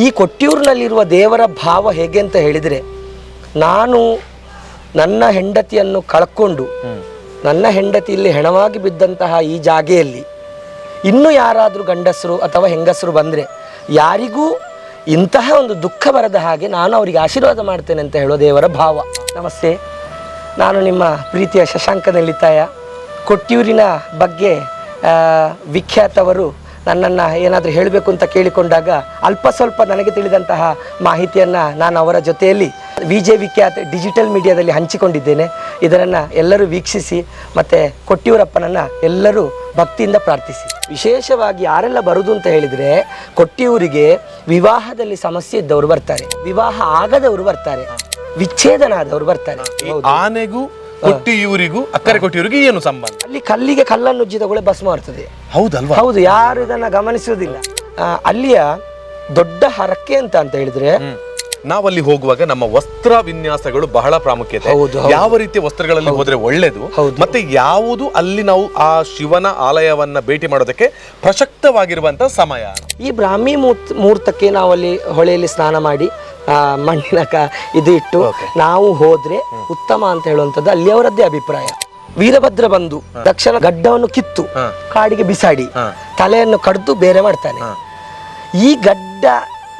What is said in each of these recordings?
ಈ ಕೊಟ್ಟಿಯೂರಿನಲ್ಲಿರುವ ದೇವರ ಭಾವ ಹೇಗೆ ಅಂತ ಹೇಳಿದರೆ, ನಾನು ನನ್ನ ಹೆಂಡತಿಯನ್ನು ಕಳ್ಕೊಂಡು ನನ್ನ ಹೆಂಡತಿ ಇಲ್ಲಿ ಹೆಣವಾಗಿ ಬಿದ್ದಂತಹ ಈ ಜಾಗೆಯಲ್ಲಿ ಇನ್ನೂ ಯಾರಾದರೂ ಗಂಡಸರು ಅಥವಾ ಹೆಂಗಸರು ಬಂದರೆ ಯಾರಿಗೂ ಇಂತಹ ಒಂದು ದುಃಖ ಬರದ ಹಾಗೆ ನಾನು ಅವರಿಗೆ ಆಶೀರ್ವಾದ ಮಾಡ್ತೇನೆ ಅಂತ ಹೇಳೋ ದೇವರ ಭಾವ. ನಮಸ್ತೆ, ನಾನು ನಿಮ್ಮ ಪ್ರೀತಿಯ ಶಶಾಂಕ ನೆಲ್ಲಿತಾಯ. ಕೊಟ್ಟಿಯೂರಿನ ಬಗ್ಗೆ ವಿಖ್ಯಾತವರು ನನ್ನನ್ನು ಏನಾದರೂ ಹೇಳಬೇಕು ಅಂತ ಕೇಳಿಕೊಂಡಾಗ ಅಲ್ಪ ಸ್ವಲ್ಪ ನನಗೆ ತಿಳಿದಂತಹ ಮಾಹಿತಿಯನ್ನು ನಾನು ಅವರ ಜೊತೆಯಲ್ಲಿ ವಿಜೆ ವಿಖ್ಯಾತ ಡಿಜಿಟಲ್ ಮೀಡಿಯಾದಲ್ಲಿ ಹಂಚಿಕೊಂಡಿದ್ದೇನೆ. ಇದನ್ನು ಎಲ್ಲರೂ ವೀಕ್ಷಿಸಿ ಮತ್ತು ಕೊಟ್ಟಿಯೂರಪ್ಪನನ್ನು ಎಲ್ಲರೂ ಭಕ್ತಿಯಿಂದ ಪ್ರಾರ್ಥಿಸಿ. ವಿಶೇಷವಾಗಿ ಯಾರೆಲ್ಲ ಬರುವುದು ಅಂತ ಹೇಳಿದರೆ, ಕೊಟ್ಟಿಯೂರಿಗೆ ವಿವಾಹದಲ್ಲಿ ಸಮಸ್ಯೆ ಇದ್ದವರು ಬರ್ತಾರೆ, ವಿವಾಹ ಆಗದವರು ಬರ್ತಾರೆ, ವಿಚ್ಛೇದನ ಆದವರು ಬರ್ತಾರೆ. ಆನೆಗೂ ಕೊಟ್ಟಿಯೂರಿಗೂ ಅಕ್ಕರೆ ಕೊಟ್ಟಿಯೂರಿಗೆ ಏನು ಸಂಬಂಧ? ಅಲ್ಲಿ ಕಲ್ಲಿಗೆ ಕಲ್ಲನ್ನು ಉಜ್ಜಿದಗಳೇ ಭಸ್ಮ ಬರ್ತದೆ. ಹೌದಲ್ವಾ? ಹೌದು, ಯಾರು ಇದನ್ನ ಗಮನಿಸುವುದಿಲ್ಲ. ಅಲ್ಲಿಯ ದೊಡ್ಡ ಹರಕೆ ಅಂತ ಹೇಳಿದ್ರೆ, ನಾವಲ್ಲಿ ಹೋಗುವಾಗ ನಮ್ಮ ವಸ್ತ್ರ ವಿನ್ಯಾಸಗಳು ಬಹಳ ಪ್ರಾಮುಖ್ಯತೆ. ಯಾವ ರೀತಿಯ ವಸ್ತ್ರಗಳಲ್ಲಿ ಹೋದ್ರೆ ಒಳ್ಳೇದು, ಮತ್ತೆ ಯಾವುದು ಅಲ್ಲಿ ನಾವು ಆ ಶಿವನ ಆಲಯವನ್ನ ಭೇಟಿ ಮಾಡೋದಕ್ಕೆ ಪ್ರಸಕ್ತವಾಗಿರುವಂತಹ ಸಮಯ. ಈ ಬ್ರಾಹ್ಮಿ ಮುಹೂರ್ತಕ್ಕೆ ನಾವಲ್ಲಿ ಹೊಳೆಯಲ್ಲಿ ಸ್ನಾನ ಮಾಡಿ ಮಣ್ಣಿನ ಇದು ಇಟ್ಟು ನಾವು ಹೋದ್ರೆ ಉತ್ತಮ ಅಂತ ಹೇಳುವಂಥದ್ದು ಅಲ್ಲಿಯವರದ್ದೇ ಅಭಿಪ್ರಾಯ. ವೀರಭದ್ರ ಬಂದು ದಕ್ಷಿಣ ಗಡ್ಡವನ್ನು ಕಿತ್ತು ಕಾಡಿಗೆ ಬಿಸಾಡಿ ತಲೆಯನ್ನು ಕಡ್ದು ಬೇರೆ ಮಾಡ್ತಾನೆ. ಈ ಗಡ್ಡ,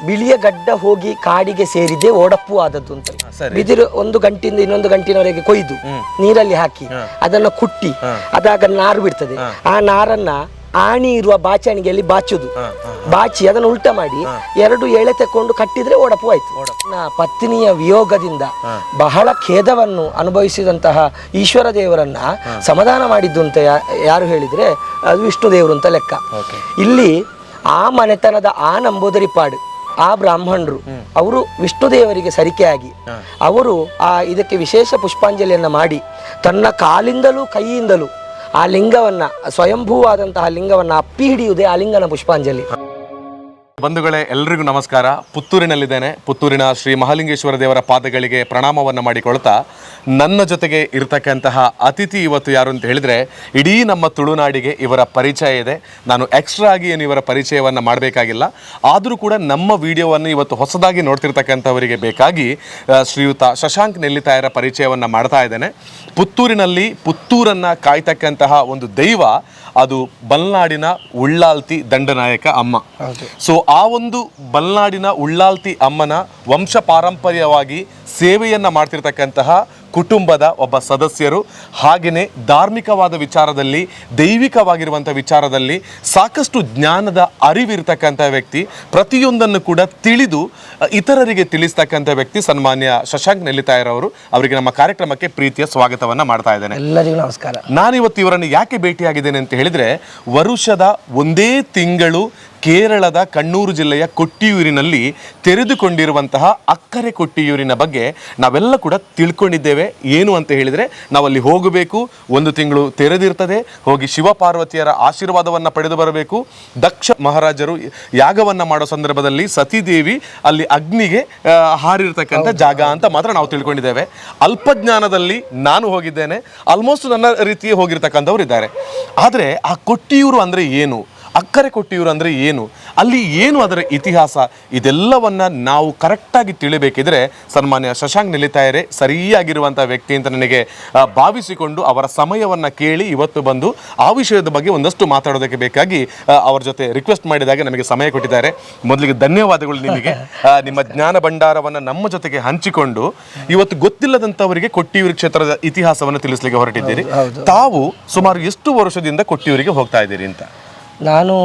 ಬಿಳಿಯ ಗಡ್ಡ ಹೋಗಿ ಕಾಡಿಗೆ ಸೇರಿದೆ ಓಡಪ್ಪು ಆದದ್ದು ಅಂತ. ಬಿದಿರು ಒಂದು ಗಂಟಿಂದ ಇನ್ನೊಂದು ಗಂಟಿನವರೆಗೆ ಕೊಯ್ದು ನೀರಲ್ಲಿ ಹಾಕಿ ಅದನ್ನು ಕುಟ್ಟಿ ಅದಾಗ ನಾರು ಬಿಡ್ತದೆ. ಆ ನಾರನ್ನ ಆಣಿ ಇರುವ ಬಾಚಣಿಗೆಯಲ್ಲಿ ಬಾಚುದು, ಬಾಚಿ ಅದನ್ನು ಉಲ್ಟ ಮಾಡಿ ಎರಡು ಎಳೆ ತೆಕ್ಕೊಂಡು ಕಟ್ಟಿದ್ರೆ ಓಡಪ್ಪು ಆಯ್ತು. ಪತ್ನಿಯ ವಿಯೋಗದಿಂದ ಬಹಳ ಖೇದವನ್ನು ಅನುಭವಿಸಿದಂತಹ ಈಶ್ವರ ದೇವರನ್ನ ಸಮಾಧಾನ ಮಾಡಿದ್ದು ಅಂತ ಯಾರು ಹೇಳಿದ್ರೆ ಅದು ವಿಷ್ಣು ದೇವರು ಅಂತ ಲೆಕ್ಕ. ಇಲ್ಲಿ ಆ ಮನೆತನದ ಆ ನಂಬೋದರಿಪಾಡು ಆ ಬ್ರಾಹ್ಮಣರು ಅವರು ವಿಷ್ಣು ದೇವರಿಗೆ ಸರಿಕೆಯಾಗಿ ಅವರು ಇದಕ್ಕೆ ವಿಶೇಷ ಪುಷ್ಪಾಂಜಲಿಯನ್ನ ಮಾಡಿ ತನ್ನ ಕಾಲಿಂದಲೂ ಕೈಯಿಂದಲೂ ಆ ಲಿಂಗವನ್ನ, ಸ್ವಯಂಭೂವಾದಂತಹ ಲಿಂಗವನ್ನ ಅಪ್ಪಿ ಹಿಡಿಯುವುದೇ ಆ ಲಿಂಗನ ಪುಷ್ಪಾಂಜಲಿ. ಬಂಧುಗಳೇ, ಎಲ್ರಿಗೂ ನಮಸ್ಕಾರ. ಪುತ್ತೂರಿನಲ್ಲಿದ್ದೇನೆ. ಪುತ್ತೂರಿನ ಶ್ರೀ ಮಹಾಲಿಂಗೇಶ್ವರ ದೇವರ ಪಾದಗಳಿಗೆ ಪ್ರಣಾಮವನ್ನು ಮಾಡಿಕೊಳ್ತಾ, ನನ್ನ ಜೊತೆಗೆ ಇರತಕ್ಕಂತಹ ಅತಿಥಿ ಇವತ್ತು ಯಾರು ಅಂತ ಹೇಳಿದ್ರೆ, ಇಡೀ ನಮ್ಮ ತುಳುನಾಡಿಗೆ ಇವರ ಪರಿಚಯ ಇದೆ. ನಾನು ಎಕ್ಸ್ಟ್ರಾ ಆಗಿ ಏನು ಇವರ ಪರಿಚಯವನ್ನು ಮಾಡಬೇಕಾಗಿಲ್ಲ. ಆದರೂ ಕೂಡ ನಮ್ಮ ವಿಡಿಯೋವನ್ನು ಇವತ್ತು ಹೊಸದಾಗಿ ನೋಡ್ತಿರ್ತಕ್ಕಂಥವರಿಗೆ ಬೇಕಾಗಿ ಶ್ರೀಯುತ ಶಶಾಂಕ್ ನೆಲ್ಲಿತಾಯರ ಪರಿಚಯವನ್ನು ಮಾಡ್ತಾ ಇದ್ದೇನೆ. ಪುತ್ತೂರಿನಲ್ಲಿ ಪುತ್ತೂರನ್ನು ಕಾಯ್ತಕ್ಕಂತಹ ಒಂದು ದೈವ ಅದು ಬಲ್ನಾಡಿನ ಉಳ್ಳಾಲ್ತಿ ದಂಡನಾಯಕ ಅಮ್ಮ. ಸೊ ಆ ಒಂದು ಬಲ್ನಾಡಿನ ಉಳ್ಳಾಲ್ತಿ ಅಮ್ಮನ ವಂಶ ಪಾರಂಪರ್ಯವಾಗಿ ಸೇವೆಯನ್ನ ಮಾಡ್ತಿರ್ತಕ್ಕಂತಹ ಕುಟುಂಬದ ಒಬ್ಬ ಸದಸ್ಯರು. ಹಾಗೆಯೇ ಧಾರ್ಮಿಕವಾದ ವಿಚಾರದಲ್ಲಿ, ದೈವಿಕವಾಗಿರುವಂಥ ವಿಚಾರದಲ್ಲಿ ಸಾಕಷ್ಟು ಜ್ಞಾನದ ಅರಿವಿರ್ತಕ್ಕಂಥ ವ್ಯಕ್ತಿ. ಪ್ರತಿಯೊಂದನ್ನು ಕೂಡ ತಿಳಿದು ಇತರರಿಗೆ ತಿಳಿಸ್ತಕ್ಕಂಥ ವ್ಯಕ್ತಿ ಸನ್ಮಾನ್ಯ ಶಶಾಂಕ್ ನೆಲ್ಲಿತಾಯರವರು. ಅವರಿಗೆ ನಮ್ಮ ಕಾರ್ಯಕ್ರಮಕ್ಕೆ ಪ್ರೀತಿಯ ಸ್ವಾಗತವನ್ನ ಮಾಡ್ತಾ ಇದ್ದೇನೆ. ಎಲ್ಲರಿಗೂ ನಮಸ್ಕಾರ. ನಾನಿವತ್ತು ಇವರನ್ನು ಯಾಕೆ ಭೇಟಿಯಾಗಿದ್ದೇನೆ ಅಂತ ಹೇಳಿದ್ರೆ, ವರುಷದ ಒಂದೇ ತಿಂಗಳು ಕೇರಳದ ಕಣ್ಣೂರು ಜಿಲ್ಲೆಯ ಕೊಟ್ಟಿಯೂರಿನಲ್ಲಿ ತೆರೆದುಕೊಂಡಿರುವಂತಹ ಅಕ್ಕರೆ ಕೊಟ್ಟಿಯೂರಿನ ಬಗ್ಗೆ ನಾವೆಲ್ಲ ಕೂಡ ತಿಳ್ಕೊಂಡಿದ್ದೇವೆ. ಏನು ಅಂತ ಹೇಳಿದರೆ, ನಾವಲ್ಲಿ ಹೋಗಬೇಕು, ಒಂದು ತಿಂಗಳು ತೆರೆದಿರ್ತದೆ, ಹೋಗಿ ಶಿವಪಾರ್ವತಿಯರ ಆಶೀರ್ವಾದವನ್ನು ಪಡೆದು ಬರಬೇಕು. ದಕ್ಷ ಮಹಾರಾಜರು ಯಾಗವನ್ನು ಮಾಡೋ ಸಂದರ್ಭದಲ್ಲಿ ಸತೀದೇವಿ ಅಲ್ಲಿ ಅಗ್ನಿಗೆ ಹಾರಿರ್ತಕ್ಕಂಥ ಜಾಗ ಅಂತ ಮಾತ್ರ ನಾವು ತಿಳ್ಕೊಂಡಿದ್ದೇವೆ. ಅಲ್ಪಜ್ಞಾನದಲ್ಲಿ ನಾನು ಹೋಗಿದ್ದೇನೆ, ಆಲ್ಮೋಸ್ಟ್ ನನ್ನ ರೀತಿಯೇ ಹೋಗಿರ್ತಕ್ಕಂಥವ್ರು ಇದ್ದಾರೆ. ಆದರೆ ಆ ಕೊಟ್ಟಿಯೂರು ಅಂದರೆ ಏನು, ಅಕ್ಕರೆ ಕೊಟ್ಟಿಯೂರು ಅಂದರೆ ಏನು, ಅಲ್ಲಿ ಏನು ಅದರ ಇತಿಹಾಸ, ಇದೆಲ್ಲವನ್ನು ನಾವು ಕರೆಕ್ಟಾಗಿ ತಿಳಿಬೇಕಿದ್ರೆ ಸನ್ಮಾನ್ಯ ಶಶಾಂಕ್ ನೆಲ್ಲಿತಾಯರೇ ಸರಿಯಾಗಿರುವಂಥ ವ್ಯಕ್ತಿ ಅಂತ ನನಗೆ ಭಾವಿಸಿಕೊಂಡು ಅವರ ಸಮಯವನ್ನು ಕೇಳಿ ಇವತ್ತು ಬಂದು ಆ ವಿಷಯದ ಬಗ್ಗೆ ಒಂದಷ್ಟು ಮಾತಾಡೋದಕ್ಕೆ ಬೇಕಾಗಿ ಅವರ ಜೊತೆ ರಿಕ್ವೆಸ್ಟ್ ಮಾಡಿದಾಗ ನಮಗೆ ಸಮಯ ಕೊಟ್ಟಿದ್ದಾರೆ. ಮೊದಲಿಗೆ ಧನ್ಯವಾದಗಳು ನಿಮಗೆ. ನಿಮ್ಮ ಜ್ಞಾನ ಭಂಡಾರವನ್ನು ನಮ್ಮ ಜೊತೆಗೆ ಹಂಚಿಕೊಂಡು ಇವತ್ತು ಗೊತ್ತಿಲ್ಲದಂಥವರಿಗೆ ಕೊಟ್ಟಿಯೂರು ಕ್ಷೇತ್ರದ ಇತಿಹಾಸವನ್ನು ತಿಳಿಸ್ಲಿಕ್ಕೆ ಹೊರಟಿದ್ದೀರಿ. ತಾವು ಸುಮಾರು ಎಷ್ಟು ವರ್ಷದಿಂದ ಕೊಟ್ಟಿಯೂರಿಗೆ ಹೋಗ್ತಾ ಇದ್ದೀರಿ ಅಂತ? ನಾನು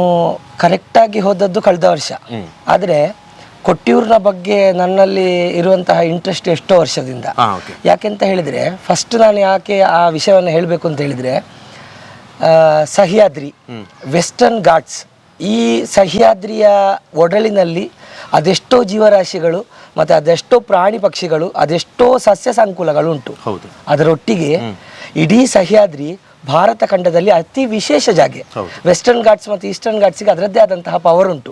ಕರೆಕ್ಟಾಗಿ ಹೋದದ್ದು ಕಳೆದ ವರ್ಷ. ಆದರೆ ಕೊಟ್ಟಿಯೂರಿನ ಬಗ್ಗೆ ನನ್ನಲ್ಲಿ ಇರುವಂತಹ ಇಂಟ್ರೆಸ್ಟ್ ಎಷ್ಟೋ ವರ್ಷದಿಂದ. ಯಾಕೆಂತ ಹೇಳಿದರೆ, ಫಸ್ಟ್ ನಾನು ಯಾಕೆ ಆ ವಿಷಯವನ್ನು ಹೇಳಬೇಕು ಅಂತ ಹೇಳಿದರೆ, ಸಹ್ಯಾದ್ರಿ, ವೆಸ್ಟರ್ನ್ ಘಾಟ್ಸ್, ಈ ಸಹ್ಯಾದ್ರಿಯ ಒಡಲಿನಲ್ಲಿ ಅದೆಷ್ಟೋ ಜೀವರಾಶಿಗಳು ಮತ್ತು ಅದೆಷ್ಟೋ ಪ್ರಾಣಿ ಪಕ್ಷಿಗಳು, ಅದೆಷ್ಟೋ ಸಸ್ಯ ಸಂಕುಲಗಳು ಉಂಟು. ಅದರೊಟ್ಟಿಗೆ ಇಡೀ ಸಹ್ಯಾದ್ರಿ ಭಾರತ ಖಂಡದಲ್ಲಿ ಅತಿ ವಿಶೇಷ ಜಾಗೆ. ವೆಸ್ಟರ್ನ್ ಘಾಟ್ಸ್ ಮತ್ತು ಈಸ್ಟರ್ನ್ ಘಾಟ್ಸ್ಗೆ ಅದರದ್ದೇ ಆದಂತಹ ಪವರ್ ಉಂಟು.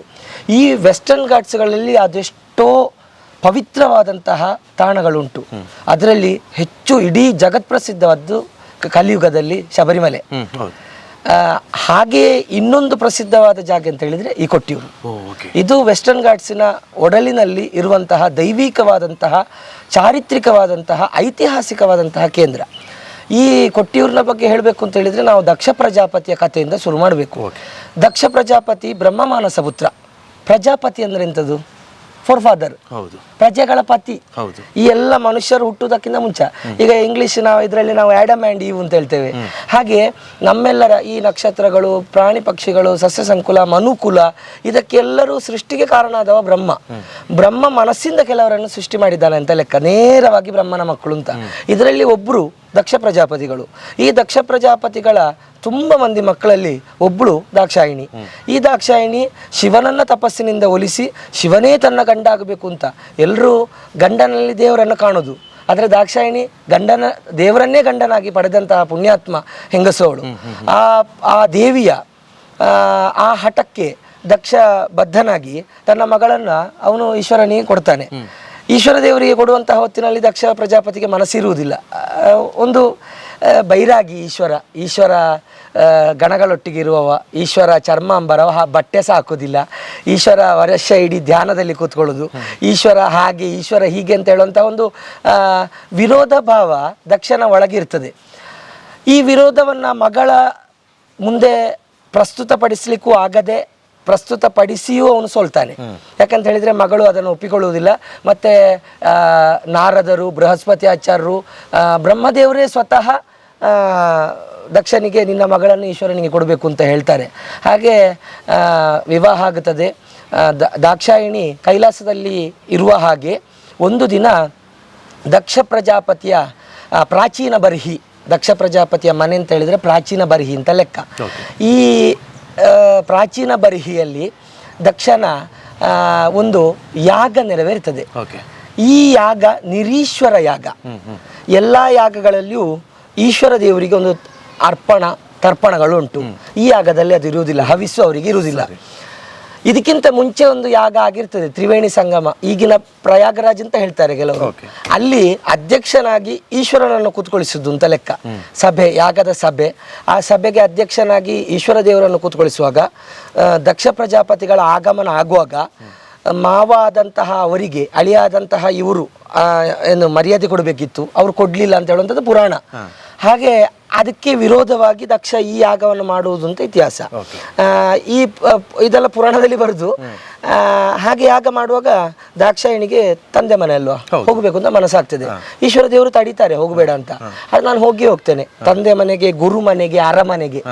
ಈ ವೆಸ್ಟರ್ನ್ ಘಾಟ್ಸ್ಗಳಲ್ಲಿ ಅದೆಷ್ಟೋ ಪವಿತ್ರವಾದಂತಹ ತಾಣಗಳುಂಟು. ಅದರಲ್ಲಿ ಹೆಚ್ಚು ಇಡೀ ಜಗತ್ ಪ್ರಸಿದ್ಧವಾದ್ದು ಕಲಿಯುಗದಲ್ಲಿ ಶಬರಿಮಲೆ. ಹಾಗೆಯೇ ಇನ್ನೊಂದು ಪ್ರಸಿದ್ಧವಾದ ಜಾಗ ಅಂತ ಹೇಳಿದರೆ ಈ ಕೊಟ್ಟಿಯೂರು. ಇದು ವೆಸ್ಟರ್ನ್ ಘಾಟ್ಸಿನ ಒಡಲಿನಲ್ಲಿ ಇರುವಂತಹ ದೈವಿಕವಾದಂತಹ, ಚಾರಿತ್ರಿಕವಾದಂತಹ, ಐತಿಹಾಸಿಕವಾದಂತಹ ಕೇಂದ್ರ. ಈ ಕೊಟ್ಟಿಯೂರಿನ ಬಗ್ಗೆ ಹೇಳಬೇಕು ಅಂತ ಹೇಳಿದರೆ ನಾವು ದಕ್ಷ ಪ್ರಜಾಪತಿಯ ಕಥೆಯಿಂದ ಶುರು ಮಾಡಬೇಕು. ದಕ್ಷ ಪ್ರಜಾಪತಿ ಬ್ರಹ್ಮ ಮಾನಸ ಪುತ್ರ. ಪ್ರಜಾಪತಿ ಅಂದರೆ ಎಂಥದ್ದು? ಫೋರ್ ಫಾದರ್, ಪ್ರಜೆಗಳ ಪತಿ. ಈ ಎಲ್ಲ ಮನುಷ್ಯರು ಹುಟ್ಟುವುದಕ್ಕಿಂತ ಮುಂಚೆ, ಈಗ ಇಂಗ್ಲಿಷ್ ಇದರಲ್ಲಿ ನಾವು ಆಡಮ್ ಆ್ಯಂಡ್ ಈವ್ ಅಂತ ಹೇಳ್ತೇವೆ. ಹಾಗೆ ನಮ್ಮೆಲ್ಲರ ಈ ನಕ್ಷತ್ರಗಳು, ಪ್ರಾಣಿ ಪಕ್ಷಿಗಳು, ಸಸ್ಯ ಸಂಕುಲ, ಮನುಕುಲ, ಇದಕ್ಕೆಲ್ಲರೂ ಸೃಷ್ಟಿಗೆ ಕಾರಣ ಆದವ ಬ್ರಹ್ಮ. ಬ್ರಹ್ಮ ಮನಸ್ಸಿಂದ ಕೆಲವರನ್ನು ಸೃಷ್ಟಿ ಮಾಡಿದ್ದಾನೆ ಅಂತ ಲೆಕ್ಕ, ನೇರವಾಗಿ ಬ್ರಹ್ಮನ ಮಕ್ಕಳು ಅಂತ. ಇದರಲ್ಲಿ ಒಬ್ಬರು ದಕ್ಷ ಪ್ರಜಾಪತಿಗಳು. ಈ ದಕ್ಷ ಪ್ರಜಾಪತಿಗಳ ತುಂಬ ಮಂದಿ ಮಕ್ಕಳಲ್ಲಿ ಒಬ್ಬಳು ದಾಕ್ಷಾಯಿಣಿ. ಈ ದಾಕ್ಷಾಯಿಣಿ ಶಿವನನ್ನ ತಪಸ್ಸಿನಿಂದ ಒಲಿಸಿ ಶಿವನೇ ತನ್ನ ಗಂಡ ಆಗಬೇಕು ಅಂತ ಎಲ್ಲರೂ ಗಂಡನಲ್ಲಿ ದೇವರನ್ನು ಕಾಣೋದು. ಆದರೆ ದಾಕ್ಷಾಯಿಣಿ ದೇವರನ್ನೇ ಗಂಡನಾಗಿ ಪಡೆದಂತಹ ಪುಣ್ಯಾತ್ಮ ಹೆಂಗಸವಳು. ಆ ದೇವಿಯ ಆ ಹಠಕ್ಕೆ ದಕ್ಷ ಬದ್ಧನಾಗಿ ತನ್ನ ಮಗಳನ್ನು ಅವನು ಈಶ್ವರನಿಗೆ ಕೊಡ್ತಾನೆ. ಈಶ್ವರ ದೇವರಿಗೆ ಕೊಡುವಂತಹ ಹೊತ್ತಿನಲ್ಲಿ ದಕ್ಷ ಪ್ರಜಾಪತಿಗೆ ಮನಸ್ಸಿರುವುದಿಲ್ಲ. ಒಂದು ಬೈರಾಗಿ ಈಶ್ವರ ಗಣಗಳೊಟ್ಟಿಗೆ ಇರುವವ, ಈಶ್ವರ ಚರ್ಮಾಂಬರ, ಬಟ್ಟೆ ಸಹ ಹಾಕೋದಿಲ್ಲ, ಈಶ್ವರ ವರ್ಷ ಇಡೀ ಧ್ಯಾನದಲ್ಲಿ ಕೂತ್ಕೊಳ್ಳೋದು, ಈಶ್ವರ ಹಾಗೆ ಈಶ್ವರ ಹೀಗೆ ಅಂತ ಹೇಳುವಂಥ ಒಂದು ವಿರೋಧ ಭಾವ ದಕ್ಷನ ಒಳಗಿರ್ತದೆ. ಈ ವಿರೋಧವನ್ನು ಮಗಳ ಮುಂದೆ ಪ್ರಸ್ತುತಪಡಿಸಲಿಕ್ಕೂ ಆಗದೆ ಪ್ರಸ್ತುತಪಡಿಸಿಯೂ ಅವನು ಸೋಲ್ತಾನೆ. ಯಾಕಂತ ಹೇಳಿದರೆ ಮಗಳು ಅದನ್ನು ಒಪ್ಪಿಕೊಳ್ಳುವುದಿಲ್ಲ. ಮತ್ತು ನಾರದರು, ಬೃಹಸ್ಪತಿ ಆಚಾರ್ಯರು, ಬ್ರಹ್ಮದೇವರೇ ಸ್ವತಃ ದಕ್ಷನಿಗೆ ನಿನ್ನ ಮಗಳನ್ನು ಈಶ್ವರನಿಗೆ ಕೊಡಬೇಕು ಅಂತ ಹೇಳ್ತಾರೆ. ಹಾಗೆ ವಿವಾಹ ಆಗುತ್ತದೆ. ದಾಕ್ಷಾಯಿಣಿ ಕೈಲಾಸದಲ್ಲಿ ಇರುವ ಹಾಗೆ ಒಂದು ದಿನ ದಕ್ಷ ಪ್ರಜಾಪತಿಯ ಪ್ರಾಚೀನ ಬರ್ಹಿ, ದಕ್ಷ ಪ್ರಜಾಪತಿಯ ಮನೆ ಅಂತ ಹೇಳಿದರೆ ಪ್ರಾಚೀನ ಬರ್ಹಿ ಅಂತ ಲೆಕ್ಕ. ಈ ಪ್ರಾಚೀನ ಬರ್ಹಿಯಲ್ಲಿ ದಕ್ಷನ ಒಂದು ಯಾಗ ನೆರವೇರ್ತದೆ. ಈ ಯಾಗ ನಿರೀಶ್ವರ ಯಾಗ. ಎಲ್ಲ ಯಾಗಗಳಲ್ಲಿಯೂ ಈಶ್ವರ ದೇವರಿಗೆ ಒಂದು ತರ್ಪಣಗಳು ಉಂಟು. ಈ ಯಾಗದಲ್ಲಿ ಅದು ಇರುವುದಿಲ್ಲ, ಹವಿಸ್ಸು ಅವರಿಗೆ ಇರುವುದಿಲ್ಲ. ಇದಕ್ಕಿಂತ ಮುಂಚೆ ಒಂದು ಯಾಗ ಆಗಿರ್ತದೆ, ತ್ರಿವೇಣಿ ಸಂಗಮ, ಈಗಿನ ಪ್ರಯಾಗರಾಜ್ ಅಂತ ಹೇಳ್ತಾರೆ ಕೆಲವರು. ಅಲ್ಲಿ ಅಧ್ಯಕ್ಷನಾಗಿ ಈಶ್ವರನನ್ನು ಕೂತ್ಕೊಳಿಸುವುದು ಅಂತ ಲೆಕ್ಕ. ಸಭೆ, ಯಾಗದ ಸಭೆ. ಆ ಸಭೆಗೆ ಅಧ್ಯಕ್ಷನಾಗಿ ಈಶ್ವರ ದೇವರನ್ನು ಕೂತ್ಕೊಳಿಸುವಾಗ ದಕ್ಷ ಪ್ರಜಾಪತಿಗಳ ಆಗಮನ ಆಗುವಾಗ ಮಾವ ಆದಂತಹ ಅವರಿಗೆ ಅಳಿಯಾದಂತಹ ಇವರು ಏನು ಮರ್ಯಾದೆ ಕೊಡಬೇಕಿತ್ತು, ಅವರು ಕೊಡಲಿಲ್ಲ ಅಂತ ಹೇಳುವಂಥದ್ದು ಪುರಾಣ. ಹಾಗೆ ಅದಕ್ಕೆ ವಿರೋಧವಾಗಿ ದಕ್ಷ ಈ ಯಾಗವನ್ನು ಮಾಡುವುದು ಅಂತ ಇತಿಹಾಸ. ಇದೆಲ್ಲ ಪುರಾಣದಲ್ಲಿ ಬರುದು. ಹಾಗೆ ಯಾಗ ಮಾಡುವಾಗ ದಾಕ್ಷಾಯಿಣಿಗೆ ತಂದೆ ಮನೆ ಅಲ್ವಾ, ಹೋಗಬೇಕು ಅಂತ ಮನಸ್ಸಾಗ್ತದೆ. ಈಶ್ವರ ದೇವರು ತಡೀತಾರೆ, ಹೋಗಬೇಡ ಅಂತ. ಅದು ನಾನು ಹೋಗ್ತೇನೆ ತಂದೆ ಮನೆಗೆ, ಗುರು ಮನೆಗೆ, ಅರಮನೆಗೆ,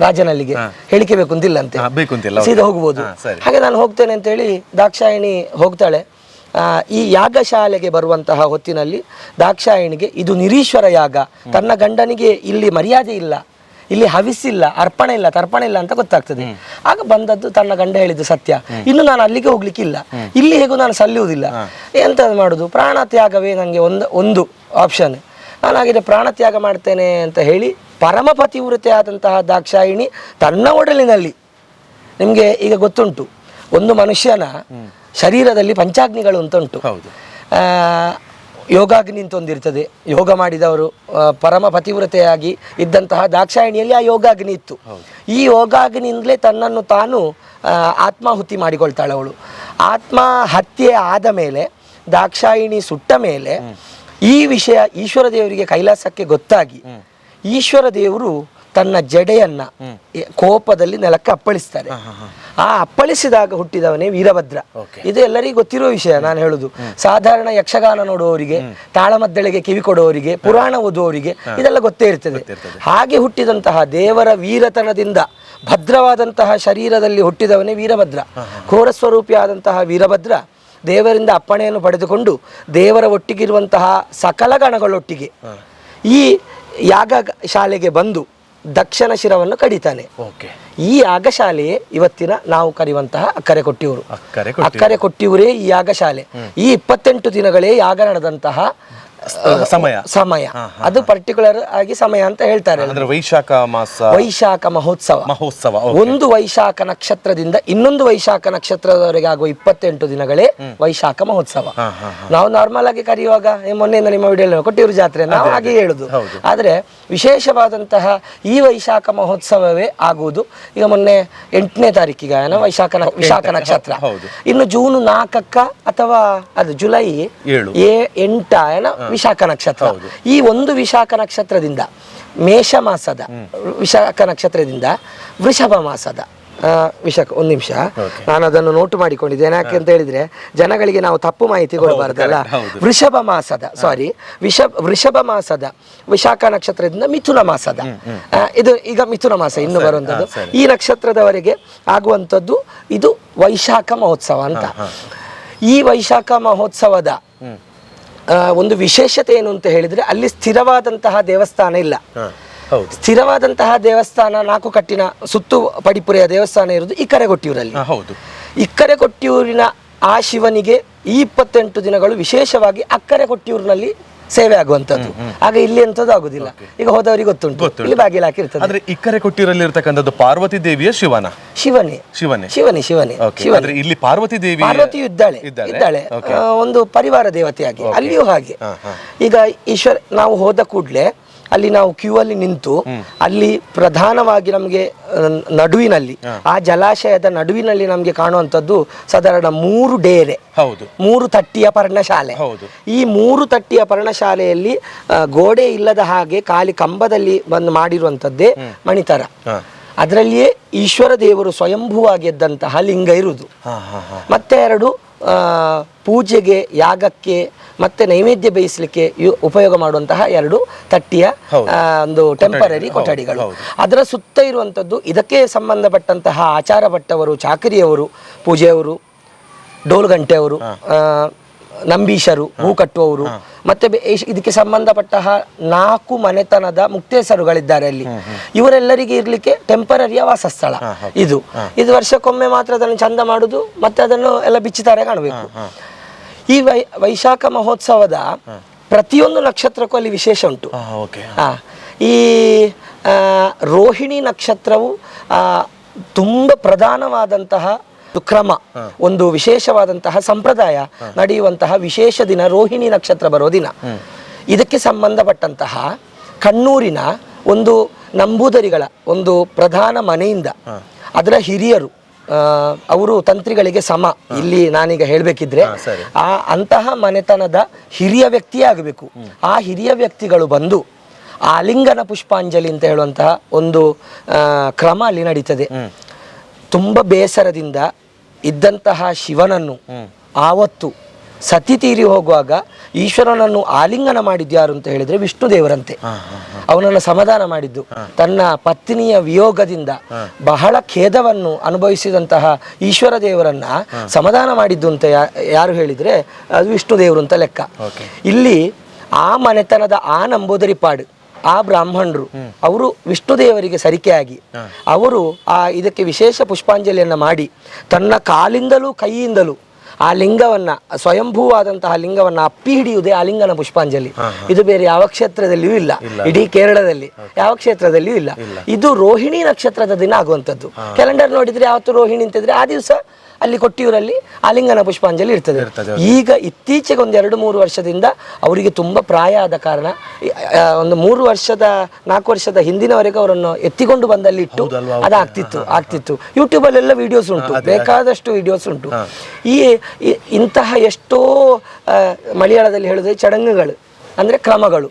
ರಾಜನಲ್ಲಿಗೆ ಹೇಳಿಕೆ ಬೇಕು ಅಂತಿಲ್ಲ ಅಂತೆ, ಸೀದಾ ಹೋಗ್ಬೋದು. ಹಾಗೆ ನಾನು ಹೋಗ್ತೇನೆ ಅಂತೇಳಿ ದಾಕ್ಷಾಯಿಣಿ ಹೋಗ್ತಾಳೆ. ಈ ಯಾಗಶಾಲೆಗೆ ಬರುವಂತಹ ಹೊತ್ತಿನಲ್ಲಿ ದಾಕ್ಷಾಯಿಣಿಗೆ ಇದು ನಿರೀಶ್ವರ ಯಾಗ, ತನ್ನ ಗಂಡನಿಗೆ ಇಲ್ಲಿ ಮರ್ಯಾದೆ ಇಲ್ಲ, ಇಲ್ಲಿ ಹವಿಸಿಲ್ಲ, ಅರ್ಪಣೆ ಇಲ್ಲ, ತರ್ಪಣೆ ಇಲ್ಲ ಅಂತ ಗೊತ್ತಾಗ್ತದೆ. ಆಗ ಬಂದದ್ದು ತನ್ನ ಗಂಡ ಹೇಳಿದ್ದು ಸತ್ಯ, ಇನ್ನು ನಾನು ಅಲ್ಲಿಗೆ ಹೋಗ್ಲಿಕ್ಕಿಲ್ಲ, ಇಲ್ಲಿ ಹೇಗೂ ನಾನು ಸಲ್ಲುವುದಿಲ್ಲ, ಎಂತ ಮಾಡುದು, ಪ್ರಾಣ ತ್ಯಾಗವೇ ನನಗೆ ಒಂದು ಆಪ್ಷನ್, ನಾನಾಗಿದೆ ಪ್ರಾಣ ತ್ಯಾಗ ಮಾಡ್ತೇನೆ ಅಂತ ಹೇಳಿ ಪರಮ ಪತಿವ್ರತೆ ಆದಂತಹ ದಾಕ್ಷಾಯಿಣಿ ತನ್ನ ಒಡಲಿನಲ್ಲಿ, ನಿಮಗೆ ಈಗ ಗೊತ್ತುಂಟು ಒಂದು ಮನುಷ್ಯನ ಶರೀರದಲ್ಲಿ ಪಂಚಾಗ್ನಿಗಳು ಅಂತ ಉಂಟು. ಯೋಗಾಗ್ನಿ ಅಂತ ಒಂದಿರ್ತದೆ. ಯೋಗ ಮಾಡಿದವರು ಪರಮ ಪತಿವ್ರತೆಯಾಗಿ ಇದ್ದಂತಹ ದಾಕ್ಷಾಯಿಣಿಯಲ್ಲಿ ಆ ಯೋಗಾಗ್ನಿ ಇತ್ತು. ಈ ಯೋಗಾಗ್ನಿಯಿಂದಲೇ ತನ್ನನ್ನು ತಾನು ಆತ್ಮಾಹುತಿ ಮಾಡಿಕೊಳ್ತಾಳೆ ಅವಳು. ಆತ್ಮಹತ್ಯೆ ಆದ ಮೇಲೆ, ದಾಕ್ಷಾಯಿಣಿ ಸುಟ್ಟ ಮೇಲೆ ಈ ವಿಷಯ ಈಶ್ವರ ದೇವರಿಗೆ ಕೈಲಾಸಕ್ಕೆ ಗೊತ್ತಾಗಿ ಈಶ್ವರ ದೇವರು ತನ್ನ ಜಡೆಯನ್ನ ಕೋಪದಲ್ಲಿ ನೆಲಕ್ಕೆ ಅಪ್ಪಳಿಸ್ತಾರೆ. ಆ ಅಪ್ಪಳಿಸಿದಾಗ ಹುಟ್ಟಿದವನೇ ವೀರಭದ್ರ. ಇದು ಎಲ್ಲರಿಗೂ ಗೊತ್ತಿರುವ ವಿಷಯ. ನಾನು ಹೇಳುದು ಸಾಧಾರಣ ಯಕ್ಷಗಾನ ನೋಡುವವರಿಗೆ, ತಾಳಮದ್ದಳೆಗೆ ಕಿವಿ ಕೊಡುವವರಿಗೆ, ಪುರಾಣ ಓದುವವರಿಗೆ ಇದೆಲ್ಲ ಗೊತ್ತೇ ಇರ್ತದೆ. ಹಾಗೆ ಹುಟ್ಟಿದಂತಹ ದೇವರ ವೀರತನದಿಂದ ಭದ್ರವಾದಂತಹ ಶರೀರದಲ್ಲಿ ಹುಟ್ಟಿದವನೇ ವೀರಭದ್ರ. ಘೋರ ಸ್ವರೂಪಿಯಾದಂತಹ ವೀರಭದ್ರ ದೇವರಿಂದ ಅಪ್ಪಣೆಯನ್ನು ಪಡೆದುಕೊಂಡು ದೇವರ ಒಟ್ಟಿಗಿರುವಂತಹ ಸಕಲ ಗಣಗಳೊಟ್ಟಿಗೆ ಈ ಯಾಗ ಶಾಲೆಗೆ ಬಂದು ದಕ್ಷನ ಶಿರವನ್ನು ಕಡಿತಾನೆ. ಈ ಯಾಗಶಾಲೆಯೇ ಇವತ್ತಿನ ನಾವು ಕರೆಯುವಂತಹ ಅಕ್ಕರೆ ಕೊಟ್ಟಿಯೂರು. ಅಕ್ಕರೆ ಕೊಟ್ಟಿಯೂರೇ ಈ ಯಾಗಶಾಲೆ. ಈ 28 ದಿನಗಳೇ ಯಾಗ ನಡೆದಂತಹ ಸಮಯ ಅದು ಪರ್ಟಿಕ್ಯುಲರ್ ಆಗಿ ಸಮಯ ಅಂತ ಹೇಳ್ತಾರೆ. ಅಂದ್ರೆ ವೈಶಾಖ ಮಾಸ, ವೈಶಾಖ ಮಹೋತ್ಸವ. ಒಂದು ವೈಶಾಖ ನಕ್ಷತ್ರದಿಂದ ಇನ್ನೊಂದು ವೈಶಾಖ ನಕ್ಷತ್ರದವರೆಗೆ ಆಗುವ 28 ದಿನಗಳೇ ವೈಶಾಖ ಮಹೋತ್ಸವ. ನಾವು ನಾರ್ಮಲ್ ಆಗಿ ಕರೆಯುವಾಗ ಮೊನ್ನೆಯಿಂದ ನಿಮ್ಮ ವಿಡಿಯೋ ಕೊಟ್ಟಿರು ಜಾತ್ರೆ ನಾವು ಹಾಗೆ ಹೇಳುದು. ಆದ್ರೆ ವಿಶೇಷವಾದಂತಹ ಈ ವೈಶಾಖ ಮಹೋತ್ಸವವೇ ಆಗುವುದು ಈಗ ಮೊನ್ನೆ 8ನೇ ತಾರೀಕಿಗೆ ವಿಶಾಖ ನಕ್ಷತ್ರ. ಇನ್ನು ಜೂನ್ 4ಕ್ಕ ಅಥವಾ ಅದು ಜುಲೈ 8 ವಿಶಾಖ ನಕ್ಷತ್ರ. ಈ ಒಂದು ವಿಶಾಖ ನಕ್ಷತ್ರದಿಂದ ಮೇಷ ಮಾಸದ ವಿಶಾಖ ನಕ್ಷತ್ರದಿಂದ ವೃಷಭ ಮಾಸದ ಒಂದು ನಿಮಿಷ ನಾನು ಅದನ್ನು ನೋಟು ಮಾಡಿಕೊಂಡಿದ್ದೇನೆ. ಯಾಕೆ ಅಂತ ಹೇಳಿದ್ರೆ ಜನಗಳಿಗೆ ನಾವು ತಪ್ಪು ಮಾಹಿತಿ ಕೊಡಬಾರ್ದಲ್ಲ. ವೃಷಭ ಮಾಸದ ವಿಶಾಖ ನಕ್ಷತ್ರದಿಂದ ಮಿಥುನ ಮಾಸದ ಇದು ಈಗ ಮಿಥುನ ಮಾಸ ಇನ್ನು ಬರುವಂತದ್ದು. ಈ ನಕ್ಷತ್ರದವರೆಗೆ ಆಗುವಂಥದ್ದು ಇದು ವೈಶಾಖ ಮಹೋತ್ಸವ ಅಂತ. ಈ ವೈಶಾಖ ಮಹೋತ್ಸವದ ಒಂದು ವಿಶೇಷತೆ ಏನು ಅಂತ ಹೇಳಿದ್ರೆ ಅಲ್ಲಿ ಸ್ಥಿರವಾದಂತಹ ದೇವಸ್ಥಾನ ಇಲ್ಲ. ಸ್ಥಿರವಾದಂತಹ ದೇವಸ್ಥಾನ 4 ಕಟ್ಟಿನ ಸುತ್ತು ಪಡಿಪುರೆಯ ದೇವಸ್ಥಾನ ಇರುವುದು ಇಕ್ಕರೆಗೊಟ್ಟಿಯೂರಲ್ಲಿ. ಇಕ್ಕರೆಗೊಟ್ಟಿಯೂರಿನ ಆ ಶಿವನಿಗೆ ಈ 28 ದಿನಗಳು ವಿಶೇಷವಾಗಿ ಅಕ್ಕರೆಗೊಟ್ಟಿಯೂರಿನಲ್ಲಿ ಸೇವೆ ಆಗುವಂತದ್ದು. ಆಗ ಇಲ್ಲಿ ಎಂತದ್ದು ಆಗುದಿಲ್ಲ. ಈಗ ಹೋದವರಿಗೆ ಗೊತ್ತುಂಟು, ಇಲ್ಲಿ ಬಾಗಿಲು ಹಾಕಿರ್ತದೆ. ಆದ್ರೆ ಇಕ್ಕರೆಕೊಟ್ಟಿಯೂರಲ್ಲಿ ಇರತಕ್ಕಂಥದ್ದು ಪಾರ್ವತಿ ದೇವಿಯ ಶಿವನೇ. ಇಲ್ಲಿ ಪಾರ್ವತಿ ಇದ್ದಾಳೆ ಒಂದು ಪರಿವಾರ ದೇವತೆಯಾಗಿ. ಅಲ್ಲಿಯೂ ಹಾಗೆ. ಈಗ ಈಶ್ವರ ನಾವು ಹೋದ ಕೂಡಲೇ ಅಲ್ಲಿ ನಾವು ಕ್ಯೂ ಅಲ್ಲಿ ನಿಂತು ಅಲ್ಲಿ ಪ್ರಧಾನವಾಗಿ ನಮಗೆ ನಡುವಿನಲ್ಲಿ ಆ ಜಲಾಶಯದ ನಡುವಿನಲ್ಲಿ ನಮಗೆ ಕಾಣುವಂಥದ್ದು ಸಾಧಾರಣ 3 ಡೇರೆ, 3 ತಟ್ಟಿಯ ಪರ್ಣಶಾಲೆ. ಈ 3 ತಟ್ಟಿಯ ಪರ್ಣಶಾಲೆಯಲ್ಲಿ ಗೋಡೆ ಇಲ್ಲದ ಹಾಗೆ ಖಾಲಿ ಕಂಬದಲ್ಲಿ ಬಂದು ಮಾಡಿರುವಂಥದ್ದೇ ಮಣಿತರ. ಅದರಲ್ಲಿಯೇ ಈಶ್ವರ ದೇವರು ಸ್ವಯಂಭೂವಾಗಿ ಎದ್ದಂತಹ ಲಿಂಗ ಇರುವುದು. ಮತ್ತೆ 2 ಪೂಜೆಗೆ, ಯಾಗಕ್ಕೆ ಮತ್ತೆ ನೈವೇದ್ಯ ಬೇಯಿಸಲಿಕ್ಕೆ ಉಪಯೋಗ ಮಾಡುವಂತಹ 2 ತಟ್ಟಿಯ ಒಂದು ಟೆಂಪರರಿ ಕೊಠಡಿಗಳು. ಅದರ ಸುತ್ತ ಇರುವಂಥದ್ದು ಇದಕ್ಕೆ ಸಂಬಂಧಪಟ್ಟಂತಹ ಆಚಾರ ಭಟ್ಟವರು, ಚಾಕರಿಯವರು, ಪೂಜೆಯವರು, ಡೋಲ್ಗಂಟೆಯವರು, ನಂಬೀಶರು, ಹೂ ಕಟ್ಟುವವರು, ಮತ್ತೆ ಇದಕ್ಕೆ ಸಂಬಂಧಪಟ್ಟ 4 ಮನೆತನದ ಮುಕ್ತೇಸರುಗಳಿದ್ದಾರೆ ಅಲ್ಲಿ. ಇವರೆಲ್ಲರಿಗೆ ಇರ್ಲಿಕ್ಕೆ ಟೆಂಪರರಿಯ ವಾಸಸ್ಥಳ ಇದು. ವರ್ಷಕ್ಕೊಮ್ಮೆ ಮಾತ್ರ ಅದನ್ನು ಚಂದ ಮಾಡುದು, ಮತ್ತೆ ಅದನ್ನು ಎಲ್ಲ ಬಿಚ್ಚಿತಾರೆ ಕಾಣಬೇಕು. ಈ ವೈಶಾಖ ಮಹೋತ್ಸವದ ಪ್ರತಿಯೊಂದು ನಕ್ಷತ್ರಕ್ಕೂ ಅಲ್ಲಿ ವಿಶೇಷ ಉಂಟು. ಈ ರೋಹಿಣಿ ನಕ್ಷತ್ರವು ತುಂಬಾ ಪ್ರಧಾನವಾದಂತಹ ಕ್ರಮ, ಒಂದು ವಿಶೇಷವಾದಂತಹ ಸಂಪ್ರದಾಯ ನಡೆಯುವಂತಹ ವಿಶೇಷ ದಿನ ರೋಹಿಣಿ ನಕ್ಷತ್ರ ಬರೋ ದಿನ. ಇದಕ್ಕೆ ಸಂಬಂಧಪಟ್ಟಂತಹ ಕಣ್ಣೂರಿನ ಒಂದು ನಂಬೂದರಿಗಳ ಒಂದು ಪ್ರಧಾನ ಮನೆಯಿಂದ ಅದರ ಹಿರಿಯರು, ಅವರು ತಂತ್ರಿಗಳಿಗೆ ಸಮ, ಇಲ್ಲಿ ನಾನೀಗ ಹೇಳ್ಬೇಕಿದ್ರೆ ಅಂತಹ ಮನೆತನದ ಹಿರಿಯ ವ್ಯಕ್ತಿಯೇ ಆಗಬೇಕು. ಆ ಹಿರಿಯ ವ್ಯಕ್ತಿಗಳು ಬಂದು ಆಲಿಂಗನ ಪುಷ್ಪಾಂಜಲಿ ಅಂತ ಹೇಳುವಂತಹ ಒಂದು ಕ್ರಮ ಅಲ್ಲಿ ನಡೀತದೆ. ತುಂಬಾ ಬೇಸರದಿಂದ ಇದ್ದಂತಹ ಶಿವನನ್ನು ಆವತ್ತು ಸತಿ ತೀರಿ ಹೋಗುವಾಗ ಈಶ್ವರನನ್ನು ಆಲಿಂಗನ ಮಾಡಿದ್ಯಾರು ಅಂತ ಹೇಳಿದ್ರೆ ವಿಷ್ಣು ದೇವರಂತೆ. ಅವನನ್ನು ಸಮಾಧಾನ ಮಾಡಿದ್ದು, ತನ್ನ ಪತ್ನಿಯ ವಿಯೋಗದಿಂದ ಬಹಳ ಖೇದವನ್ನು ಅನುಭವಿಸಿದಂತಹ ಈಶ್ವರ ದೇವರನ್ನ ಸಮಾಧಾನ ಮಾಡಿದ್ದು ಅಂತ ಯಾರು ಹೇಳಿದ್ರೆ ಅದು ವಿಷ್ಣು ದೇವರು ಅಂತ ಲೆಕ್ಕ. ಇಲ್ಲಿ ಆ ಮನೆತನದ ಆ ನಂಬೋದರಿಪಾಡು, ಆ ಬ್ರಾಹ್ಮಣರು ಅವರು ವಿಷ್ಣು ದೇವರಿಗೆ ಸರಿಕೆಯಾಗಿ ಅವರು ಇದಕ್ಕೆ ವಿಶೇಷ ಪುಷ್ಪಾಂಜಲಿಯನ್ನ ಮಾಡಿ ತನ್ನ ಕಾಲಿಂದಲೂ ಕೈಯಿಂದಲೂ ಆ ಲಿಂಗವನ್ನ, ಸ್ವಯಂಭೂವಾದಂತಹ ಲಿಂಗವನ್ನ ಅಪ್ಪಿ ಹಿಡಿಯುವುದೇ ಆಲಿಂಗನ ಪುಷ್ಪಾಂಜಲಿ. ಇದು ಬೇರೆ ಯಾವ ಕ್ಷೇತ್ರದಲ್ಲಿಯೂ ಇಲ್ಲ, ಇಡೀ ಕೇರಳದಲ್ಲಿ ಯಾವ ಕ್ಷೇತ್ರದಲ್ಲಿಯೂ ಇಲ್ಲ. ಇದು ರೋಹಿಣಿ ನಕ್ಷತ್ರದ ದಿನ ಆಗುವಂಥದ್ದು. ಕ್ಯಾಲೆಂಡರ್ ನೋಡಿದ್ರೆ ಯಾವತ್ತು ರೋಹಿಣಿ ಅಂತಿದ್ರೆ ಆ ದಿವಸ ಅಲ್ಲಿ ಕೊಟ್ಟಿಯೂರಲ್ಲಿ ಆಲಿಂಗನ ಪುಷ್ಪಾಂಜಲಿ ಇರ್ತದೆ. ಈಗ ಇತ್ತೀಚೆಗೆ ಒಂದು 2-3 ವರ್ಷದಿಂದ ಅವರಿಗೆ ತುಂಬಾ ಪ್ರಾಯ ಆದ ಕಾರಣ ಒಂದು 3 ವರ್ಷದ 4 ವರ್ಷದ ಹಿಂದಿನವರೆಗೆ ಅವರನ್ನು ಎತ್ತಿಕೊಂಡು ಬಂದಲ್ಲಿ ಇಟ್ಟು ಆಗ್ತಿತ್ತು. ಯೂಟ್ಯೂಬ್ ಅಲ್ಲೆಲ್ಲ ವಿಡಿಯೋಸ್ ಉಂಟು, ಬೇಕಾದಷ್ಟು ವಿಡಿಯೋಸ್ ಉಂಟು. ಇಂತಹ ಎಷ್ಟೋ ಮಲಯಾಳದಲ್ಲಿ ಹೇಳಿದ್ರೆ ಚಡಂಗುಗಳು ಅಂದ್ರೆ ಕ್ರಮಗಳು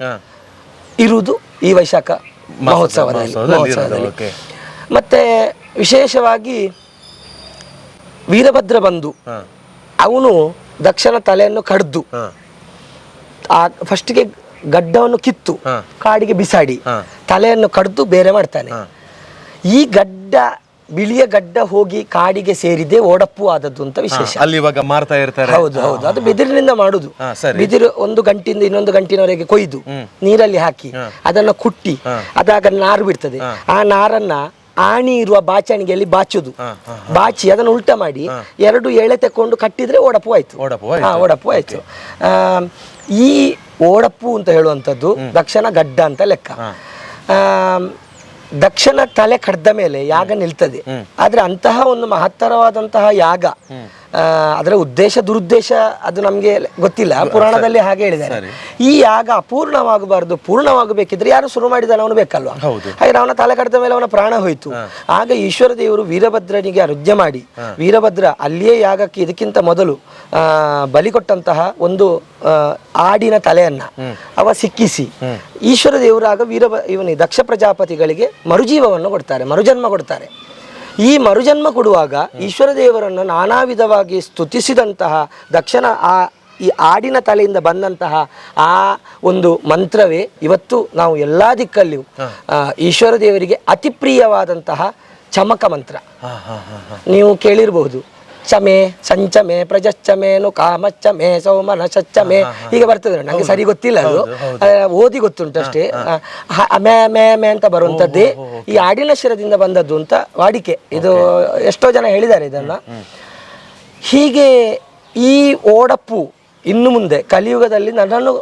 ಇರುವುದು ಈ ವೈಶಾಖ ಮಹೋತ್ಸವದಲ್ಲಿ. ಮತ್ತೆ ವಿಶೇಷವಾಗಿ ವೀರಭದ್ರ ಬಂದು ಅವನು ದಕ್ಷನ ತಲೆಯನ್ನು ಕಡ್ದು ಫಸ್ಟ್ಗೆ ಗಡ್ಡವನ್ನು ಕಿತ್ತು ಕಾಡಿಗೆ ಬಿಸಾಡಿ ತಲೆಯನ್ನು ಕಡ್ದು ಬೇರೆ ಮಾಡ್ತಾನೆ. ಈ ಗಡ್ಡ, ಬಿಳಿಯ ಗಡ್ಡ ಹೋಗಿ ಕಾಡಿಗೆ ಸೇರಿದೆ ಓಡಪ್ಪು ಆದದ್ದು ಅಂತ ವಿಶೇಷ. ಅಲ್ಲಿ ಇವಾಗ ಮಾರ್ತಾ ಇರ್ತಾರೆ. ಹೌದು, ಅದು ಬಿದಿರಿನಿಂದ ಮಾಡುದು. ಬಿದಿರು ಒಂದು ಗಂಟಿಂದ ಇನ್ನೊಂದು ಗಂಟಿನವರೆಗೆ ಕೊಯ್ದು ನೀರಲ್ಲಿ ಹಾಕಿ ಅದನ್ನ ಕುಟ್ಟಿ ಅದಾಗ ನಾರು ಬಿಡ್ತದೆ. ಆ ನಾರನ್ನ ಆಣಿ ಇರುವ ಬಾಚಣಿಗೆಯಲ್ಲಿ ಬಾಚುದು, ಬಾಚಿ ಅದನ್ನು ಉಲ್ಟ ಮಾಡಿ 2 ಎಳೆ ತೆಕೊಂಡು ಕಟ್ಟಿದ್ರೆ ಓಡಪ್ಪು ಆಯ್ತು. ಈ ಓಡಪ್ಪು ಅಂತ ಹೇಳುವಂಥದ್ದು ದಕ್ಷನ ಗಡ್ಡ ಅಂತ ಲೆಕ್ಕ. ದಕ್ಷನ ತಲೆ ಕಡ್ದ ಮೇಲೆ ಯಾಗ ನಿಲ್ತದೆ. ಆದ್ರೆ ಅಂತಹ ಒಂದು ಮಹತ್ತರವಾದಂತಹ ಯಾಗ, ಅದರ ಉದ್ದೇಶ ದುರುದ್ದೇಶ ಅದು ನಮ್ಗೆ ಗೊತ್ತಿಲ್ಲ, ಪುರಾಣದಲ್ಲಿ ಹಾಗೆ ಹೇಳಿದ್ದಾರೆ. ಈ ಯಾಗ ಅಪೂರ್ಣವಾಗಬಾರ್ದು, ಪೂರ್ಣವಾಗಬೇಕಿದ್ರೆ ಯಾರು ಶುರು ಮಾಡಿದಾನೆ ಅವನು ಬೇಕಲ್ವಾ. ಹಾಗೆ ಅವನ ತಲೆ ಕಡ್ದ ಮೇಲೆ ಅವನ ಪ್ರಾಣ ಹೋಯಿತು. ಆಗ ಈಶ್ವರ ದೇವರು ವೀರಭದ್ರನಿಗೆ ಅನುಜ್ಞೆ ಮಾಡಿ, ವೀರಭದ್ರ ಅಲ್ಲಿಯೇ ಯಾಗಕ್ಕೆ ಇದಕ್ಕಿಂತ ಮೊದಲು ಬಲಿ ಕೊಟ್ಟಂತಹ ಒಂದು ಆಡಿನ ತಲೆಯನ್ನ ಅವ ಸಿಕ್ಕಿಸಿ ಈಶ್ವರ ದೇವರು ಆಗ ಇವನಿ ದಕ್ಷ ಪ್ರಜಾಪತಿಗಳಿಗೆ ಮರುಜೀವವನ್ನು ಕೊಡ್ತಾರೆ, ಮರುಜನ್ಮ ಕೊಡ್ತಾರೆ. ಈ ಮರುಜನ್ಮ ಕೊಡುವಾಗ ಈಶ್ವರ ದೇವರನ್ನು ನಾನಾ ವಿಧವಾಗಿ ಸ್ತುತಿಸಿದಂತಹ ದಕ್ಷನ ಈ ಆಡಿನ ತಲೆಯಿಂದ ಬಂದಂತಹ ಆ ಒಂದು ಮಂತ್ರವೇ ಇವತ್ತು ನಾವು ಎಲ್ಲ ದಿಕ್ಕಲ್ಲಿಯೂ ಈಶ್ವರ ದೇವರಿಗೆ ಅತಿ ಪ್ರಿಯವಾದಂತಹ ಚಮಕ ಮಂತ್ರ. ನೀವು ಕೇಳಿರಬಹುದು, ಚಮೆ ಸಂಚಮೆ ಪ್ರಜಶ್ಚಮೇನು ಕಾಮಚ್ಚಮೆ ಸೌಮನ ಶಚ್ಚಮೆ ಹೀಗೆ ಬರ್ತದೆ. ನಂಗೆ ಸರಿ ಗೊತ್ತಿಲ್ಲ, ಅದು ಓದಿ ಗೊತ್ತುಂಟು ಅಷ್ಟೇ. ಮೇ ಮೇ ಮೇ ಅಂತ ಬರುವಂಥದ್ದೇ ಈ ಆಡಿನ ಶಿರದಿಂದ ಬಂದದ್ದು ಅಂತ ವಾಡಿಕೆ. ಇದು ಎಷ್ಟೋ ಜನ ಹೇಳಿದ್ದಾರೆ ಇದನ್ನ. ಹೀಗೆ ಈ ಓಡಪ್ಪು ಇನ್ನು ಮುಂದೆ ಕಲಿಯುಗದಲ್ಲಿ ನನ್ನನ್ನು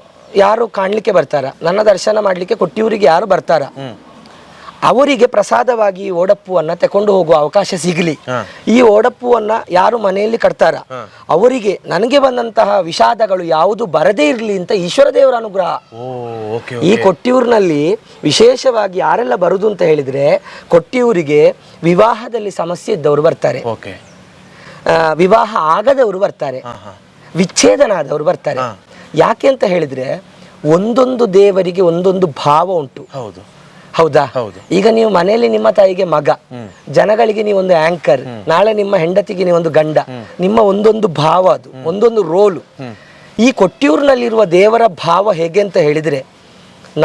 ಯಾರು ಕಾಣಲಿಕ್ಕೆ ಬರ್ತಾರ, ನನ್ನ ದರ್ಶನ ಮಾಡಲಿಕ್ಕೆ ಕೊಟ್ಟಿಯವರಿಗೆ ಯಾರು ಬರ್ತಾರ, ಅವರಿಗೆ ಪ್ರಸಾದವಾಗಿ ಈ ಓಡಪ್ಪುವನ್ನ ತಕೊಂಡು ಹೋಗುವ ಅವಕಾಶ ಸಿಗಲಿ. ಈ ಓಡಪ್ಪುವನ್ನ ಯಾರು ಮನೆಯಲ್ಲಿ ಕಟ್ತಾರ ಅವರಿಗೆ ನನಗೆ ಬಂದಂತಹ ವಿಷಾದಗಳು ಯಾವುದು ಬರದೇ ಇರಲಿ ಅಂತ ಈಶ್ವರ ದೇವರ ಅನುಗ್ರಹ. ಈ ಕೊಟ್ಟಿಯೂರಿನಲ್ಲಿ ವಿಶೇಷವಾಗಿ ಯಾರೆಲ್ಲ ಬರುದು ಅಂತ ಹೇಳಿದ್ರೆ, ಕೊಟ್ಟಿಯೂರಿಗೆ ವಿವಾಹದಲ್ಲಿ ಸಮಸ್ಯೆ ಇದ್ದವರು ಬರ್ತಾರೆ, ವಿವಾಹ ಆಗದವರು ಬರ್ತಾರೆ, ವಿಚ್ಛೇದನ ಆದವರು ಬರ್ತಾರೆ. ಯಾಕೆ ಅಂತ ಹೇಳಿದ್ರೆ ಒಂದೊಂದು ದೇವರಿಗೆ ಒಂದೊಂದು ಭಾವ ಉಂಟು. ಹೌದಾ? ಈಗ ನೀವು ಮನೆಯಲ್ಲಿ ನಿಮ್ಮ ತಾಯಿಗೆ ಮಗ, ಜನಗಳಿಗೆ ನೀವೊಂದು ಆಂಕರ್, ನಾಳೆ ನಿಮ್ಮ ಹೆಂಡತಿಗೆ ನೀವೊಂದು ಗಂಡ, ನಿಮ್ಮ ಒಂದೊಂದು ಭಾವ, ಅದು ಒಂದೊಂದು ರೋಲು. ಈ ಕೊಟ್ಟಿಯೂರಿನಲ್ಲಿರುವ ದೇವರ ಭಾವ ಹೇಗೆ ಅಂತ ಹೇಳಿದ್ರೆ,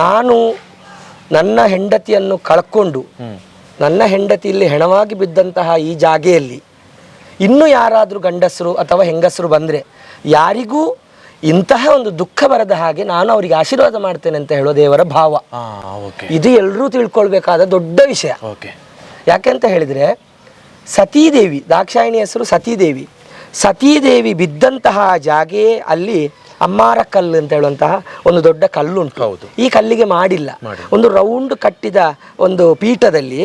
ನಾನು ನನ್ನ ಹೆಂಡತಿಯನ್ನು ಕಳ್ಕೊಂಡು ನನ್ನ ಹೆಂಡತಿ ಇಲ್ಲಿ ಹೆಣವಾಗಿ ಬಿದ್ದಂತಹ ಈ ಜಾಗೆಯಲ್ಲಿ ಇನ್ನು ಯಾರಾದ್ರೂ ಗಂಡಸರು ಅಥವಾ ಹೆಂಗಸರು ಬಂದ್ರೆ ಯಾರಿಗೂ ಇಂತಹ ಒಂದು ದುಃಖ ಬರದ ಹಾಗೆ ನಾನು ಅವರಿಗೆ ಆಶೀರ್ವಾದ ಮಾಡ್ತೇನೆ ಅಂತ ಹೇಳೋ ದೇವರ ಭಾವ. ಇದು ಎಲ್ಲರೂ ತಿಳ್ಕೊಳ್ಬೇಕಾದ ದೊಡ್ಡ ವಿಷಯ. ಯಾಕೆ ಅಂತ ಹೇಳಿದ್ರೆ, ಸತೀದೇವಿ, ದಾಕ್ಷಾಯಿಣಿ ಹೆಸರು ಸತೀದೇವಿ, ಸತೀದೇವಿ ಬಿದ್ದಂತಹ ಜಾಗೆ ಅಲ್ಲಿ ಅಮ್ಮಾರ ಕಲ್ಲು ಅಂತ ಹೇಳುವಂತಹ ಒಂದು ದೊಡ್ಡ ಕಲ್ಲು ಉಂಟು. ಈ ಕಲ್ಲಿಗೆ ಮಾಡಿಲ್ಲ, ಒಂದು ರೌಂಡ್ ಕಟ್ಟಿದ ಒಂದು ಪೀಠದಲ್ಲಿ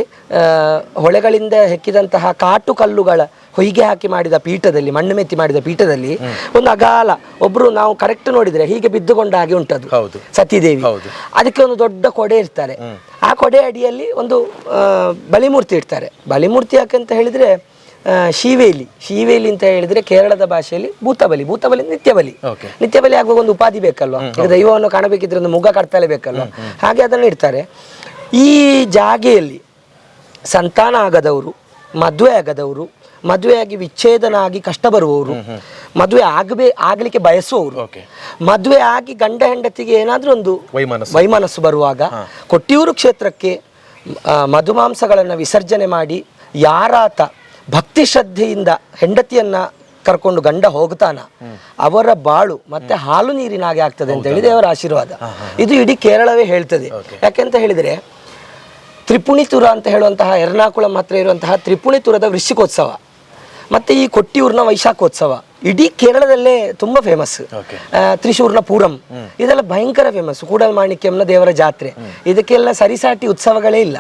ಹೊಳೆಗಳಿಂದ ಹೆಕ್ಕಿದಂತಹ ಕಾಟು ಕಲ್ಲುಗಳ ಹೊಯ್ಗೆ ಹಾಕಿ ಮಾಡಿದ ಪೀಠದಲ್ಲಿ, ಮಣ್ಣು ಮೆತ್ತಿ ಮಾಡಿದ ಪೀಠದಲ್ಲಿ ಒಂದು ಅಗಾಲ, ಒಬ್ರು ನಾವು ಕರೆಕ್ಟ್ ನೋಡಿದ್ರೆ ಹೀಗೆ ಬಿದ್ದುಕೊಂಡ ಹಾಗೆ ಉಂಟದು ಸತೀದೇವಿ. ಅದಕ್ಕೆ ಒಂದು ದೊಡ್ಡ ಕೊಡೆ ಇರ್ತಾರೆ, ಆ ಕೊಡೆ ಅಡಿಯಲ್ಲಿ ಒಂದು ಬಲಿಮೂರ್ತಿ ಇಡ್ತಾರೆ. ಬಲಿಮೂರ್ತಿ ಯಾಕಂತ ಹೇಳಿದ್ರೆ ಶೀವೇಲಿ, ಶೀವೇಲಿ ಅಂತ ಹೇಳಿದ್ರೆ ಕೇರಳದ ಭಾಷೆಯಲ್ಲಿ ಭೂತಬಲಿ, ಭೂತಬಲಿ ನಿತ್ಯಬಲಿ. ನಿತ್ಯಬಲಿ ಆಗುವಾಗ ಒಂದು ಉಪಾಧಿ ಬೇಕಲ್ವಾ, ಈಗ ದೈವವನ್ನು ಕಾಣಬೇಕಿದ್ರೆ ಒಂದು ಮುಖ ಕಟ್ತಲೇ ಬೇಕಲ್ವಾ, ಹಾಗೆ ಅದನ್ನು ಇಡ್ತಾರೆ. ಈ ಜಾಗೆಯಲ್ಲಿ ಸಂತಾನ ಆಗದವರು, ಮದುವೆ ಆಗದವರು, ಮದುವೆಯಾಗಿ ವಿಚ್ಛೇದನ ಆಗಿ ಕಷ್ಟ ಬರುವವರು, ಮದುವೆ ಆಗ್ಲಿಕ್ಕೆ ಬಯಸುವವರು, ಮದುವೆ ಆಗಿ ಗಂಡ ಹೆಂಡತಿಗೆ ಏನಾದ್ರೂ ಒಂದು ವೈಮನಸ್ಸು ಬರುವಾಗ ಕೊಟ್ಟಿಯೂರು ಕ್ಷೇತ್ರಕ್ಕೆ ಮಧುಮಾಂಸಗಳನ್ನು ವಿಸರ್ಜನೆ ಮಾಡಿ ಯಾರಾತ ಭಕ್ತಿ ಶ್ರದ್ಧೆಯಿಂದ ಹೆಂಡತಿಯನ್ನ ಕರ್ಕೊಂಡು ಗಂಡ ಹೋಗ್ತಾನ, ಅವರ ಬಾಳು ಮತ್ತೆ ಹಾಲು ನೀರಿನಾಗೆ ಆಗ್ತದೆ ಅಂತ ಹೇಳಿ ದೇವರ ಆಶೀರ್ವಾದ. ಇದು ಇಡೀ ಕೇರಳವೇ ಹೇಳ್ತದೆ. ಯಾಕೆಂತ ಹೇಳಿದ್ರೆ, ತ್ರಿಪುಣಿತುರ ಅಂತ ಹೇಳುವಂತಹ ಎರ್ನಾಕುಳಂ ಹತ್ರ ಇರುವಂತಹ ತ್ರಿಪುಣಿತುರದ ವೃಶ್ಚಿಕೋತ್ಸವ ಮತ್ತೆ ಈ ಕೊಟ್ಟಿಯೂರಿನ ವೈಶಾಖೋತ್ಸವ ಇಡೀ ಕೇರಳದಲ್ಲೇ ತುಂಬಾ ಫೇಮಸ್. ತ್ರಿಶೂರ್ನ ಪೂರಂ ಇದೆಲ್ಲ ಭಯಂಕರ ಫೇಮಸ್. ಕೂಡಲ್ಮಾಣಿಕ್ಯಂನ ದೇವರ ಜಾತ್ರೆ, ಇದಕ್ಕೆಲ್ಲ ಸರಿಸಾಟಿ ಉತ್ಸವಗಳೇ ಇಲ್ಲ.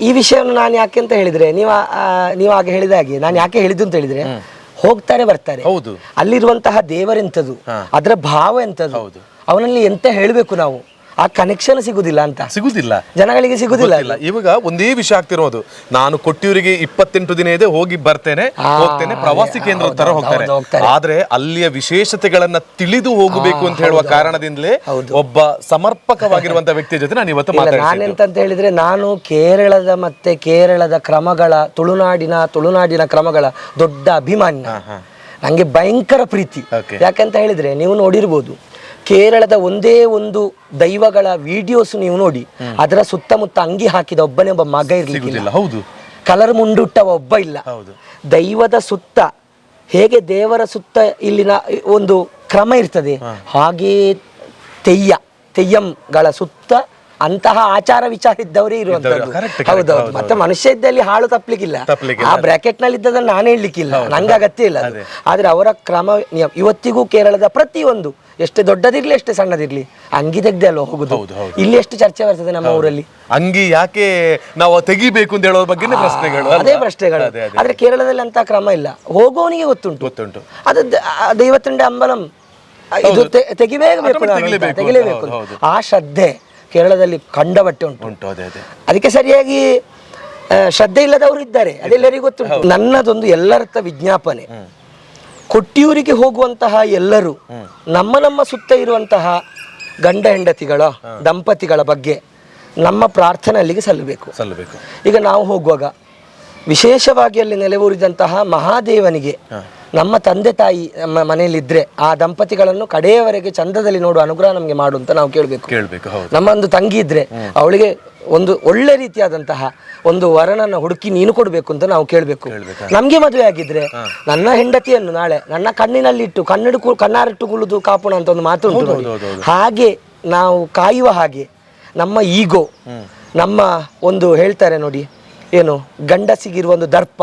ಈ ವಿಷಯವನ್ನು ನಾನು ಯಾಕೆ ಅಂತ ಹೇಳಿದ್ರೆ, ನೀವು ಆಗ ಹೇಳಿದ ಹಾಗೆ ನಾನು ಯಾಕೆ ಹೇಳಿದ್ದು ಅಂತ ಹೇಳಿದ್ರೆ, ಹೋಗ್ತಾರೆ ಬರ್ತಾರೆ, ಅಲ್ಲಿರುವಂತಹ ದೇವರೆಂಥದ್ದು, ಅದರ ಭಾವ ಎಂಥದ್ದು, ಅವನಲ್ಲಿ ಎಂತ ಹೇಳಬೇಕು ನಾವು, ಆ ಕನೆಕ್ಷನ್ ಸಿಗುದಿಲ್ಲ ಅಂತ, ಸಿಗುದಿಲ್ಲ ಜನಗಳಿಗೆ, ಸಿಗುದಿಲ್ಲ. ಇವಾಗ ಒಂದೇ ವಿಷಯ ಆಗ್ತಿರೋದು, ನಾನು ಕೊಟ್ಟಿಯೂರಿಗೆ 28 ದಿನ ಇದೆ, ಹೋಗಿ ಬರ್ತೇನೆ, ಹೋಗ್ತೇನೆ, ಪ್ರವಾಸಿ ಕೇಂದ್ರ ತರ ಹೋಗ್ತಾರೆ. ಆದ್ರೆ ಅಲ್ಲಿಯ ವಿಶೇಷತೆಗಳನ್ನ ತಿಳಿದು ಹೋಗಬೇಕು ಅಂತ ಹೇಳುವ ಕಾರಣದಿಂದಲೇ ಒಬ್ಬ ಸಮರ್ಪಕವಾಗಿರುವಂತಹ ವ್ಯಕ್ತಿಯ ಜೊತೆ ನಾನು ಇವತ್ತು ಮಾತಾಡ್ತೀನಿ. ನಾನೆಂತ ಹೇಳಿದ್ರೆ, ನಾನು ಕೇರಳದ ಮತ್ತೆ ಕೇರಳದ ಕ್ರಮಗಳ, ತುಳುನಾಡಿನ ಕ್ರಮಗಳ ದೊಡ್ಡ ಅಭಿಮಾನಿ. ನಂಗೆ ಭಯಂಕರ ಪ್ರೀತಿ. ಯಾಕಂತ ಹೇಳಿದ್ರೆ, ನೀವು ನೋಡಿರ್ಬೋದು, ಕೇರಳದ ಒಂದೇ ಒಂದು ದೈವಗಳ ವಿಡಿಯೋಸ್ ನೀವು ನೋಡಿ, ಅದರ ಸುತ್ತಮುತ್ತ ಅಂಗಿ ಹಾಕಿದ ಒಬ್ಬನೇ ಒಬ್ಬ ಮಗ ಇರ್ಲಿಕ್ಕಿಲ್ಲ, ಕಲರ್ ಮುಂಡುಟ್ಟವ ಒಬ್ಬ ಇಲ್ಲ. ದೈವದ ಸುತ್ತ ಹೇಗೆ ದೇವರ ಸುತ್ತ ಇಲ್ಲಿನ ಒಂದು ಕ್ರಮ ಇರ್ತದೆ, ಹಾಗೇ ತೆಯ್ಯಂಗಳ ಸುತ್ತ ಅಂತಹ ಆಚಾರ ವಿಚಾರ ಇದ್ದವರೇ ಇರುವಂತದ್ದು. ಹೌದೌದು. ಮತ್ತೆ ಮನುಷ್ಯ ಇದ್ದಲ್ಲಿ ಹಾಳು ತಪ್ಪಲಿಕ್ಕಿಲ್ಲ. ಆ ಬ್ರಾಕೆಟ್ ನಲ್ಲಿ ಇದ್ದದನ್ನು ನಾನು ಹೇಳಲಿಕ್ಕಿಲ್ಲ, ನಂಗೆ ಅಗತ್ಯ ಇಲ್ಲ ಅದು. ಆದ್ರೆ ಅವರ ಕ್ರಮ ಇವತ್ತಿಗೂ ಕೇರಳದ ಪ್ರತಿಯೊಂದು, ಎಷ್ಟೇ ದೊಡ್ಡದಿರ್ಲಿ ಎಷ್ಟೇ ಸಣ್ಣದಿರ್ಲಿ, ಅಂಗಿ ತೆಗ್ದೆ ಅಲ್ವಾ ಹೋಗುದು. ಇಲ್ಲಿ ಎಷ್ಟು ಚರ್ಚೆ ಬರ್ತದೆ ನಮ್ಮ ಊರಲ್ಲಿ, ಅಂಗಿ ಯಾಕೆ ನಾವು ತೆಗಿಬೇಕು ಅಂತ ಹೇಳೋ ಬಗ್ಗೆ ಪ್ರಶ್ನೆಗಳು, ಅದೇ ಪ್ರಶ್ನೆಗಳು. ಆದ್ರೆ ಕೇರಳದಲ್ಲಿ ಅಂತ ಕ್ರಮ ಇಲ್ಲ, ಹೋಗೋನಿಗೆ ಗೊತ್ತುಂಟು. ಅದು ದೈವತ್ತುಂಡೆ ಅಂಬಲಂ, ಇದು ತೆಗಿಲೇಬೇಕು. ಆ ಶ್ರದ್ಧೆ ಕೇರಳದಲ್ಲಿ ಕಂಡಬಟ್ಟೆ ಉಂಟು. ಅದಕ್ಕೆ ಸರಿಯಾಗಿ ಶ್ರದ್ಧೆ ಇಲ್ಲದವರು ಇದ್ದಾರೆ, ಅದೆಲ್ಲರಿಗೂ ಗೊತ್ತುಂಟು. ನನ್ನದೊಂದು ಎಲ್ಲರತ್ತ ವಿಜ್ಞಾಪನೆ, ಕೊಟ್ಟಿಯೂರಿಗೆ ಹೋಗುವಂತಹ ಎಲ್ಲರೂ ನಮ್ಮ ಸುತ್ತ ಇರುವಂತಹ ಗಂಡ ಹೆಂಡತಿಗಳ ದಂಪತಿಗಳ ಬಗ್ಗೆ ನಮ್ಮ ಪ್ರಾರ್ಥನೆ ಅಲ್ಲಿಗೆ ಸಲ್ಲಬೇಕು. ಈಗ ನಾವು ಹೋಗುವಾಗ ವಿಶೇಷವಾಗಿ ಅಲ್ಲಿ ನೆಲೆಯೂರಿದಂತಹ ಮಹಾದೇವನಿಗೆ ನಮ್ಮ ತಂದೆ ತಾಯಿ ನಮ್ಮ ಮನೆಯಲ್ಲಿದ್ರೆ ಆ ದಂಪತಿಗಳನ್ನು ಕಡೆಯವರೆಗೆ ಚಂದದಲ್ಲಿ ನೋಡುವ ಅನುಗ್ರಹ ನಮಗೆ ಮಾಡು ಅಂತ ನಾವು ಕೇಳಬೇಕು. ನಮ್ಮ ಒಂದು ತಂಗಿ ಇದ್ರೆ ಅವಳಿಗೆ ಒಂದು ಒಳ್ಳೆ ರೀತಿಯಾದಂತಹ ಒಂದು ವರನನ್ನ ಹುಡುಕಿ ನೀನು ಕೊಡಬೇಕು ಅಂತ ನಾವು ಕೇಳಬೇಕು. ನಮ್ಗೆ ಮದುವೆ ಆಗಿದ್ರೆ ನನ್ನ ಹೆಂಡತಿಯನ್ನು ನಾಳೆ ನನ್ನ ಕಣ್ಣಿನಲ್ಲಿಟ್ಟು ಕಣ್ಣಾರಿಟ್ಟು ಕುಳಿದು ಕಾಪುಣ ಅಂತ ಒಂದು ಮಾತು ಉಂಟು ನೋಡಿ. ಹಾಗೆ ನಾವು ಕಾಯುವ ಹಾಗೆ ನಮ್ಮ ಈಗೋ, ನಮ್ಮ ಒಂದು ಹೇಳ್ತಾರೆ ನೋಡಿ ಏನು, ಗಂಡಸಿಗಿರುವ ಒಂದು ದರ್ಪ,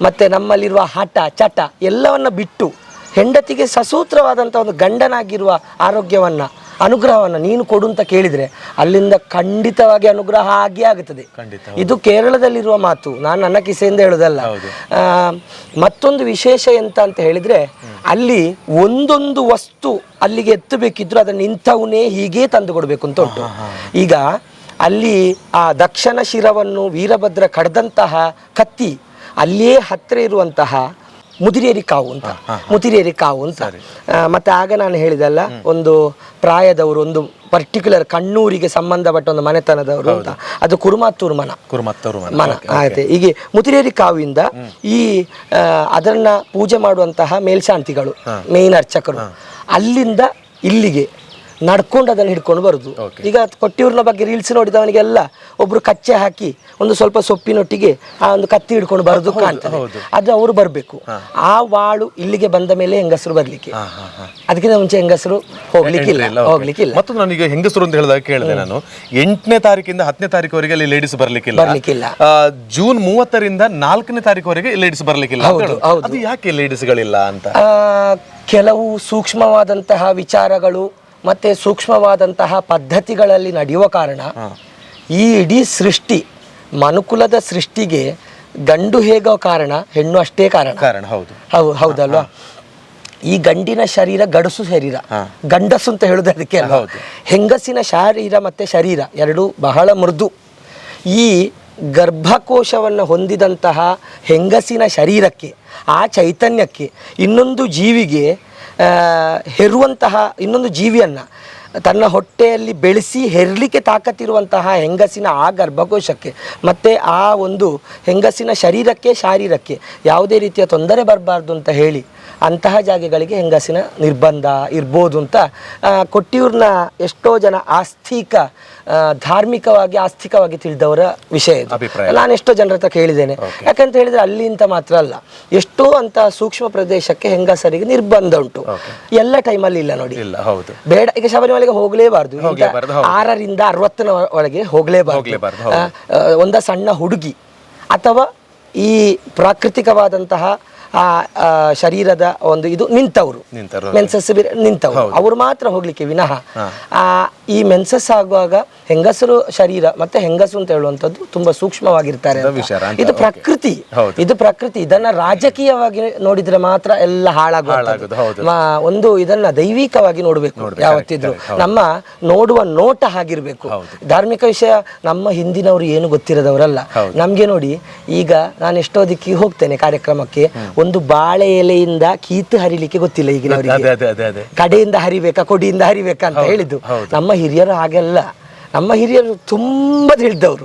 ಮತ್ತೆ ನಮ್ಮಲ್ಲಿರುವ ಹಠ ಚಟ ಎಲ್ಲವನ್ನ ಬಿಟ್ಟು ಹೆಂಡತಿಗೆ ಸಸೂತ್ರವಾದಂಥ ಒಂದು ಗಂಡನಾಗಿರುವ ಆರೋಗ್ಯವನ್ನ ಅನುಗ್ರಹವನ್ನ ನೀನು ಕೊಡು ಅಂತ ಕೇಳಿದ್ರೆ ಅಲ್ಲಿಂದ ಖಂಡಿತವಾಗಿ ಅನುಗ್ರಹ ಆಗೇ ಆಗುತ್ತದೆ. ಇದು ಕೇರಳದಲ್ಲಿರುವ ಮಾತು, ನಾನು ನನ್ನ ಕಿಸೆಯಿಂದ ಹೇಳುದಲ್ಲ. ಮತ್ತೊಂದು ವಿಶೇಷ ಎಂತ ಅಂತ ಹೇಳಿದ್ರೆ, ಅಲ್ಲಿ ಒಂದೊಂದು ವಸ್ತು ಅಲ್ಲಿಗೆ ಎತ್ತಬೇಕಿದ್ರು ಅದನ್ನು ಇಂಥವನ್ನೇ ಹೀಗೆ ತಂದು ಕೊಡಬೇಕು ಅಂತ ಉಂಟು. ಈಗ ಅಲ್ಲಿ ಆ ದಕ್ಷಿಣ ಶಿರವನ್ನು ವೀರಭದ್ರ ಕಡ್ದಂತಹ ಕತ್ತಿ ಅಲ್ಲಿಯೇ ಹತ್ತಿರ ಇರುವಂತಹ ಮುದಿರೇರಿ ಕಾವು ಅಂತ ಮತ್ತೆ ಆಗ ನಾನು ಹೇಳಿದಲ್ಲ, ಒಂದು ಪ್ರಾಯದವರು, ಒಂದು ಪರ್ಟಿಕ್ಯುಲರ್ ಕಣ್ಣೂರಿಗೆ ಸಂಬಂಧಪಟ್ಟ ಒಂದು ಮನೆತನದವರು ಅಂತ, ಅದು ಕುರುಮಾತ್ತೂರು ಮನ ಆಯ್ತು. ಹೀಗೆ ಮುತಿರೇರಿ ಕಾವಿಂದ ಈ ಅದನ್ನ ಪೂಜೆ ಮಾಡುವಂತಹ ಮೇಲ್ಶಾಂತಿಗಳು, ಮೇನ್ ಅರ್ಚಕರು, ಅಲ್ಲಿಂದ ಇಲ್ಲಿಗೆ ನಡ್ಕೊಂಡು ಅದನ್ನು ಹಿಡ್ಕೊಂಡು ಬರುದು. ಈಗ ಕೊಟ್ಟಿಯೂರಿನ ಬಗ್ಗೆ ರೀಲ್ಸ್ ನೋಡಿದವನಿಗೆಲ್ಲ ಒಬ್ರು ಕಚ್ಚೆ ಹಾಕಿ ಒಂದು ಸ್ವಲ್ಪ ಸೊಪ್ಪಿನೊಟ್ಟಿಗೆ ಆ ಒಂದು ಕತ್ತಿ ಹಿಡ್ಕೊಂಡು ಬರೋದು ಕಾಣ್ತದೆ. ಅದು ಅವರು ಬರಬೇಕು. ಆ ವಾಳು ಇಲ್ಲಿಗೆ ಬಂದ ಮೇಲೆ ಹೆಂಗಸರು ಬರ್ಲಿಕ್ಕೆ, ಅದಕ್ಕಿಂತ ಮುಂಚೆ ಹೆಂಗಸರು ಹೋಗ್ಲಿಕ್ಕಿಲ್ಲ. ಮತ್ತೊಂದು ನನಗೆ ಹೆಂಗಸರು ಅಂತ ಹೇಳಿದಾಗ ಕೇಳಿದೆ ನಾನು, 8ನೇ ತಾರೀಕಿಂದ 10ನೇ ತಾರೀಕುವರೆಗೆ ಅಲ್ಲಿ ಲೇಡೀಸ್ ಬರ್ಲಿಕ್ಕಿಲ್ಲ. ಜೂನ್ 30ರಿಂದ 4ನೇ ತಾರೀಕುವರೆಗೆ ಲೇಡೀಸ್ ಬರ್ಲಿಕ್ಕಿಲ್ಲ. ಅದು ಯಾಕೆ ಲೇಡೀಸ್ಗಳಿಲ್ಲ ಅಂತ? ಕೆಲವು ಸೂಕ್ಷ್ಮವಾದಂತಹ ವಿಚಾರಗಳು ಮತ್ತೆ ಸೂಕ್ಷ್ಮವಾದಂತಹ ಪದ್ಧತಿಗಳಲ್ಲಿ ನಡೆಯುವ ಕಾರಣ ಈ ಇಡೀ ಸೃಷ್ಟಿ, ಮನುಕುಲದ ಸೃಷ್ಟಿಗೆ ಗಂಡು ಹೇಗೋ ಕಾರಣ, ಹೆಣ್ಣು ಅಷ್ಟೇ ಕಾರಣ. ಹೌದಲ್ವಾ? ಈ ಗಂಡಿನ ಶರೀರ ಗಡಸು ಶರೀರ, ಗಂಡಸು ಅಂತ ಹೇಳುದು ಅದಕ್ಕೆ ಅಲ್ಲ. ಹೆಂಗಸಿನ ಶರೀರ ಮತ್ತೆ ಶರೀರ ಎರಡು ಬಹಳ ಮೃದು. ಈ ಗರ್ಭಕೋಶವನ್ನು ಹೊಂದಿದಂತಹ ಹೆಂಗಸಿನ ಶರೀರಕ್ಕೆ, ಆ ಚೈತನ್ಯಕ್ಕೆ, ಇನ್ನೊಂದು ಜೀವಿಗೆ ಹೆರುವಂತಹ ಇನ್ನೊಂದು ಜೀವಿಯನ್ನ ತನ್ನ ಹೊಟ್ಟೆಯಲ್ಲಿ ಬೆಳೆಸಿ ಹೆರ್ಲಿಕ್ಕೆ ತಾಕತ್ತಿರುವಂತಹ ಹೆಂಗಸಿನ ಆ ಗರ್ಭಕೋಶಕ್ಕೆ ಮತ್ತೆ ಆ ಒಂದು ಹೆಂಗಸಿನ ಶಾರೀರಕ್ಕೆ ಯಾವುದೇ ರೀತಿಯ ತೊಂದರೆ ಬರಬಾರ್ದು ಅಂತ ಹೇಳಿ ಅಂತಹ ಜಾಗೆಗಳಿಗೆ ಹೆಂಗಸಿನ ನಿರ್ಬಂಧ ಇರ್ಬೋದು ಅಂತ ಕೊಟ್ಟಿಯೂರಿನ ಎಷ್ಟೋ ಜನ ಆಸ್ತಿಕವಾಗಿ ತಿಳಿದವರ ವಿಷಯ ಇದು. ನಾನು ಎಷ್ಟೋ ಜನರ ಹತ್ರ ಕೇಳಿದ್ದೇನೆ. ಯಾಕಂತ ಹೇಳಿದ್ರೆ ಅಲ್ಲಿ ಅಂತ ಮಾತ್ರ ಅಲ್ಲ, ಎಷ್ಟೋ ಅಂತ ಸೂಕ್ಷ್ಮ ಪ್ರದೇಶಕ್ಕೆ ಹೆಂಗಸರಿಗೆ ನಿರ್ಬಂಧ ಉಂಟು. ಎಲ್ಲ ಟೈಮಲ್ಲಿ ಇಲ್ಲ ನೋಡಿ, ಬೇಡ. ಈಗ ಶಬರಿಮಲೆಗೆ ಹೋಗ್ಲೇಬಾರ್ದು, 6ರಿಂದ 60ನ ಒಳಗೆ ಹೋಗ್ಲೇಬಾರ್ದು. ಒಂದ ಸಣ್ಣ ಹುಡುಗಿ ಅಥವಾ ಈ ಪ್ರಾಕೃತಿಕವಾದಂತಹ ಶರೀರದ ಒಂದು ಇದು ನಿಂತವರು ಮೆನ್ಸಸ್ ನಿಂತವರು ಅವರು ಮಾತ್ರ ಹೋಗ್ಲಿಕ್ಕೆ ವಿನಃ ಈ ಮೆನ್ಸಸ್ ಆಗುವಾಗ ಹೆಂಗಸರು ಶರೀರ ಮತ್ತೆ ಹೆಂಗಸು ಅಂತ ಹೇಳುವಂತದ್ದು ತುಂಬಾ ಸೂಕ್ಷ್ಮವಾಗಿರ್ತಾರೆ. ಇದು ಪ್ರಕೃತಿ. ಇದನ್ನ ರಾಜಕೀಯವಾಗಿ ನೋಡಿದ್ರೆ ಮಾತ್ರ ಎಲ್ಲ ಹಾಳಾಗುವುದು. ಒಂದು ಇದನ್ನ ದೈವಿಕವಾಗಿ ನೋಡ್ಬೇಕು ಯಾವತ್ತಿದ್ರು. ನಮ್ಮ ನೋಡುವ ನೋಟ ಹಾಗಿರ್ಬೇಕು. ಧಾರ್ಮಿಕ ವಿಷಯ ನಮ್ಮ ಹಿಂದಿನವರು ಏನು ಗೊತ್ತಿರದವರಲ್ಲ. ನಮ್ಗೆ ನೋಡಿ, ಈಗ ನಾನು ಎಷ್ಟೋ ದಿಕ್ಕಿಗೆ ಹೋಗ್ತೇನೆ ಕಾರ್ಯಕ್ರಮಕ್ಕೆ, ಒಂದು ಬಾಳೆ ಎಲೆಯಿಂದ ಕೀತು ಹರಿಲಿಕ್ಕೆ ಗೊತ್ತಿಲ್ಲ ಈಗಿನವರಿಗೆ. ಕಡೆಯಿಂದ ಹರಿಬೇಕಾ ಕೊಡಿಯಿಂದ ಹರಿಬೇಕಾ ಅಂತ ಹೇಳಿದ್ದು. ನಮ್ಮ ಹಿರಿಯರು ಹಾಗೆಲ್ಲ. ನಮ್ಮ ಹಿರಿಯರು ತುಂಬಾ ತಿಳಿದವರು.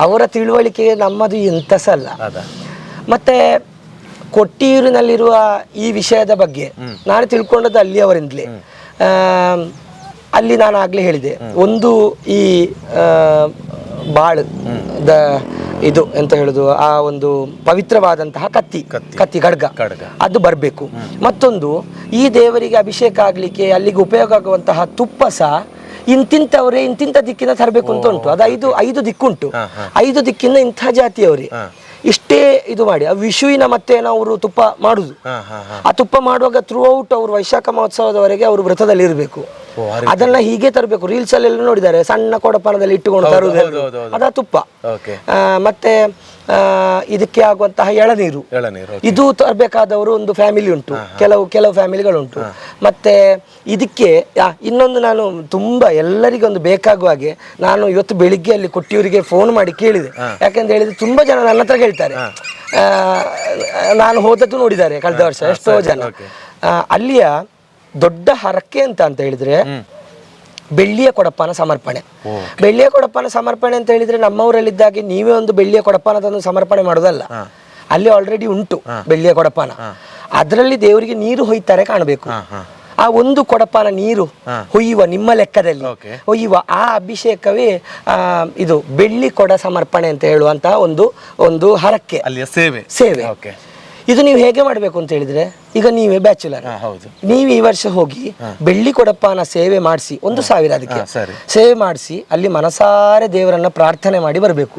ಅವರ ತಿಳುವಳಿಕೆ ನಮ್ಮದು ಎಂತ ಸಲ್ಲ. ಮತ್ತೆ ಕೊಟ್ಟಿಯೂರಿನಲ್ಲಿರುವ ಈ ವಿಷಯದ ಬಗ್ಗೆ ನಾನು ತಿಳ್ಕೊಂಡದ್ದು ಅಲ್ಲಿಯವರಿಂದಲೇ. ಅಲ್ಲಿ ನಾನು ಆಗ್ಲೇ ಹೇಳಿದೆ, ಒಂದು ಈ ಬಾಳದ ಇದು ಎಂತ ಹೇಳುದು, ಆ ಒಂದು ಪವಿತ್ರವಾದಂತಹ ಕತ್ತಿ ಖಡ್ಗ ಅದು ಬರಬೇಕು. ಮತ್ತೊಂದು, ಈ ದೇವರಿಗೆ ಅಭಿಷೇಕ ಆಗ್ಲಿಕ್ಕೆ ಅಲ್ಲಿಗೆ ಉಪಯೋಗ ಆಗುವಂತಹ ತುಪ್ಪ ಸಹ ಇಂತಿಂತವ್ರೆ ಇಂತಿಂತ ದಿಕ್ಕಿಂದ ತರಬೇಕು ಅಂತ ಉಂಟು. ಅದು ಐದು ದಿಕ್ಕುಂಟು. 5 ದಿಕ್ಕಿಂದ ಇಂಥ ಜಾತಿಯವರೇ ಇಷ್ಟೇ ಇದು ಮಾಡಿ. ಆ ವಿಷುವಿನ ಮತ್ತೆ ಅವರು ತುಪ್ಪ ಮಾಡುದು. ಆ ತುಪ್ಪ ಮಾಡುವಾಗ ಥ್ರೂ ಔಟ್ ಅವರು ವೈಶಾಖ ಮಹೋತ್ಸವದವರೆಗೆ ಅವರು ವ್ರತದಲ್ಲಿ ಇರಬೇಕು. ಅದನ್ನ ಹೀಗೆ ತರಬೇಕು. ರೀಲ್ಸ್ ಅಲ್ಲೆಲ್ಲ ನೋಡಿದ್ದಾರೆ, ಸಣ್ಣ ಕೊಡಪಾನದಲ್ಲಿ ಇಟ್ಟುಕೊಂಡು ತರುವುದು, ಅದ ತುಪ್ಪ. ಮತ್ತೆ ಇದಕ್ಕೆ ಆಗುವಂತಹ ಎಳನೀರು, ಇದು ತರಬೇಕಾದವರು ಒಂದು ಫ್ಯಾಮಿಲಿ ಉಂಟು, ಕೆಲವು ಫ್ಯಾಮಿಲಿಗಳುಂಟು. ಮತ್ತೆ ಇದಕ್ಕೆ ಇನ್ನೊಂದು ನಾನು ತುಂಬಾ ಎಲ್ಲರಿಗೂ ಒಂದು ಬೇಕಾಗುವ ಹಾಗೆ ನಾನು ಇವತ್ತು ಬೆಳಿಗ್ಗೆ ಅಲ್ಲಿ ಕೊಟ್ಟಿಯವರಿಗೆ ಫೋನ್ ಮಾಡಿ ಕೇಳಿದೆ. ಯಾಕೆಂತ ಹೇಳಿದ್ರೆ ತುಂಬಾ ಜನ ನನ್ನ ಹತ್ರ ಹೇಳ್ತಾರೆ, ನಾನು ಹೋದದ್ದು ನೋಡಿದ್ದಾರೆ ಕಳೆದ ವರ್ಷ ಎಷ್ಟೋ ಜನ. ಅಲ್ಲಿಯ ದೊಡ್ಡ ಹರಕೆ ಅಂತ ಹೇಳಿದ್ರೆ ಬೆಳ್ಳಿಯ ಕೊಡಪಾನ ಸಮರ್ಪಣೆ. ಬೆಳ್ಳಿಯ ಕೊಡಪಾನ ಸಮರ್ಪಣೆ ಅಂತ ಹೇಳಿದ್ರೆ ನಮ್ಮವರಲ್ಲಿದ್ದಾಗೆ ನೀವೇ ಒಂದು ಬೆಳ್ಳಿಯ ಕೊಡಪಾನ ತಂದು ಸಮರ್ಪಣೆ ಮಾಡೋದಲ್ಲ. ಅಲ್ಲಿ ಆಲ್ರೆಡಿ ಉಂಟು ಬೆಳ್ಳಿಯ ಕೊಡಪಾನ. ಅದರಲ್ಲಿ ದೇವರಿಗೆ ನೀರು ಹೊಯ್ತಾರೆ ಕಾಣಬೇಕು. ಆ ಒಂದು ಕೊಡಪಾನ ನೀರು ಹೊಯ್ಯುವ ನಿಮ್ಮ ಲೆಕ್ಕದಲ್ಲಿ ಹೊಯ್ಯುವ ಆ ಅಭಿಷೇಕವೇ ಇದು ಬೆಳ್ಳಿ ಕೊಡ ಸಮರ್ಪಣೆ ಅಂತ ಹೇಳುವಂತಹ ಒಂದು ಹರಕೆ, ಸೇವೆ. ಇದು ನೀವು ಹೇಗೆ ಮಾಡಬೇಕು ಅಂತ ಹೇಳಿದ್ರೆ, ಈಗ ನೀವೇ ಬ್ಯಾಚುಲರ್, ನೀವು ಈ ವರ್ಷ ಹೋಗಿ ಬೆಳ್ಳಿ ಕೊಡಪಾನ ಸೇವೆ ಮಾಡಿಸಿ 1,000 ಅದಕ್ಕೆ ಸೇವೆ ಮಾಡಿಸಿ ಅಲ್ಲಿ ಮನಸಾರೆ ದೇವರನ್ನ ಪ್ರಾರ್ಥನೆ ಮಾಡಿ ಬರಬೇಕು.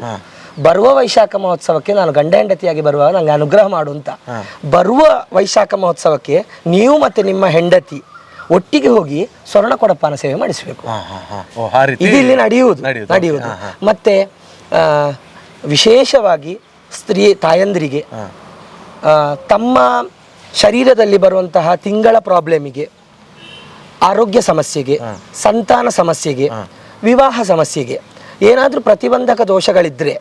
ಬರುವ ವೈಶಾಖ ಮಹೋತ್ಸವಕ್ಕೆ ನಾನು ಗಂಡ ಹೆಂಡತಿಯಾಗಿ ಬರುವಾಗ ನಂಗೆ ಅನುಗ್ರಹ ಮಾಡು ಅಂತ. ಬರುವ ವೈಶಾಖ ಮಹೋತ್ಸವಕ್ಕೆ ನೀವು ಮತ್ತೆ ನಿಮ್ಮ ಹೆಂಡತಿ ಒಟ್ಟಿಗೆ ಹೋಗಿ ಸ್ವರ್ಣ ಕೊಡಪಾನ ಸೇವೆ ಮಾಡಿಸಬೇಕು. ಇದು ಇಲ್ಲಿ ನಡೆಯುವುದು. ಮತ್ತೆ ವಿಶೇಷವಾಗಿ ತಾಯಂದಿರಿಗೆ ತಮ್ಮ ಶರೀರದಲ್ಲಿ ಬರುವಂತಹ ತಿಂಗಳ ಪ್ರಾಬ್ಲಮಿಗೆ, ಆರೋಗ್ಯ ಸಮಸ್ಯೆಗೆ, ಸಂತಾನ ಸಮಸ್ಯೆಗೆ, ವಿವಾಹ ಸಮಸ್ಯೆಗೆ ಏನಾದರೂ ಪ್ರತಿಬಂಧಕ ದೋಷಗಳಿದ್ರೆ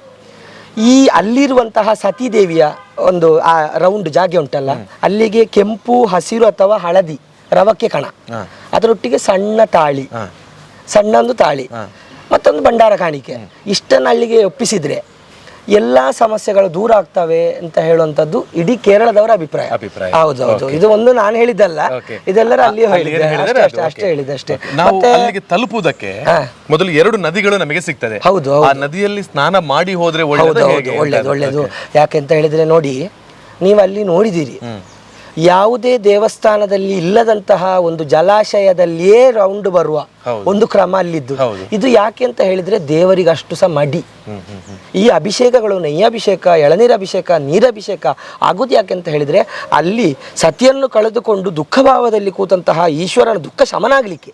ಅಲ್ಲಿರುವಂತಹ ಸತೀದೇವಿಯ ಒಂದು ಆ ರೌಂಡ್ ಜಾಗೆ ಉಂಟಲ್ಲ, ಅಲ್ಲಿಗೆ ಕೆಂಪು, ಹಸಿರು ಅಥವಾ ಹಳದಿ ರವಕ್ಕೆ ಕಣ, ಅದರೊಟ್ಟಿಗೆ ಸಣ್ಣ ಒಂದು ತಾಳಿ ಮತ್ತೊಂದು ಭಂಡಾರ ಕಾಣಿಕೆ, ಇಷ್ಟನ್ನು ಅಲ್ಲಿಗೆ ಒಪ್ಪಿಸಿದ್ರೆ ಎಲ್ಲಾ ಸಮಸ್ಯೆಗಳು ದೂರ ಆಗ್ತವೆ ಅಂತ ಹೇಳುವಂತದ್ದು ಇಡೀ ಕೇರಳದವರ ಅಭಿಪ್ರಾಯ. ಹೌದು, ಇದು ಒಂದು ನಾನು ಹೇಳಿದ್ದಲ್ಲ, ಇದೆಲ್ಲರ ಅಲ್ಲಿ ಅಷ್ಟೇ ಹೇಳಿದಷ್ಟೇ. ಮತ್ತೆ ಅಲ್ಲಿಗೆ ತಲುಪುವುದಕ್ಕೆ ಮೊದಲು 2 ನದಿಗಳು ನಮಗೆ ಸಿಗ್ತದೆ. ಹೌದು, ಆ ನದಿಯಲ್ಲಿ ಸ್ನಾನ ಮಾಡಿ ಹೋದ್ರೆ ಒಳ್ಳೇದು. ಯಾಕೆಂತ ಹೇಳಿದ್ರೆ ನೋಡಿ, ನೀವು ಅಲ್ಲಿ ನೋಡಿದಿರಿ, ಯಾವುದೇ ದೇವಸ್ಥಾನದಲ್ಲಿ ಇಲ್ಲದಂತಹ ಒಂದು ಜಲಾಶಯದಲ್ಲಿಯೇ ರೌಂಡ್ ಬರುವ ಒಂದು ಕ್ರಮ ಅಲ್ಲಿದ್ದು. ಇದು ಯಾಕೆ ಅಂತ ಹೇಳಿದ್ರೆ ದೇವರಿಗೆ ಅಷ್ಟು ಸಹ ಮಡಿ. ಈ ಅಭಿಷೇಕಗಳು, ನೆಯ್ಯಭಿಷೇಕ, ಎಳನೀರಭಿಷೇಕ, ನೀರಭಿಷೇಕ ಆಗುದು ಯಾಕೆ ಅಂತ ಹೇಳಿದ್ರೆ ಅಲ್ಲಿ ಸತಿಯನ್ನು ಕಳೆದುಕೊಂಡು ದುಃಖ ಭಾವದಲ್ಲಿ ಕೂತಂತಹ ಈಶ್ವರನ ದುಃಖ ಶಮನಾಗ್ಲಿಕ್ಕೆ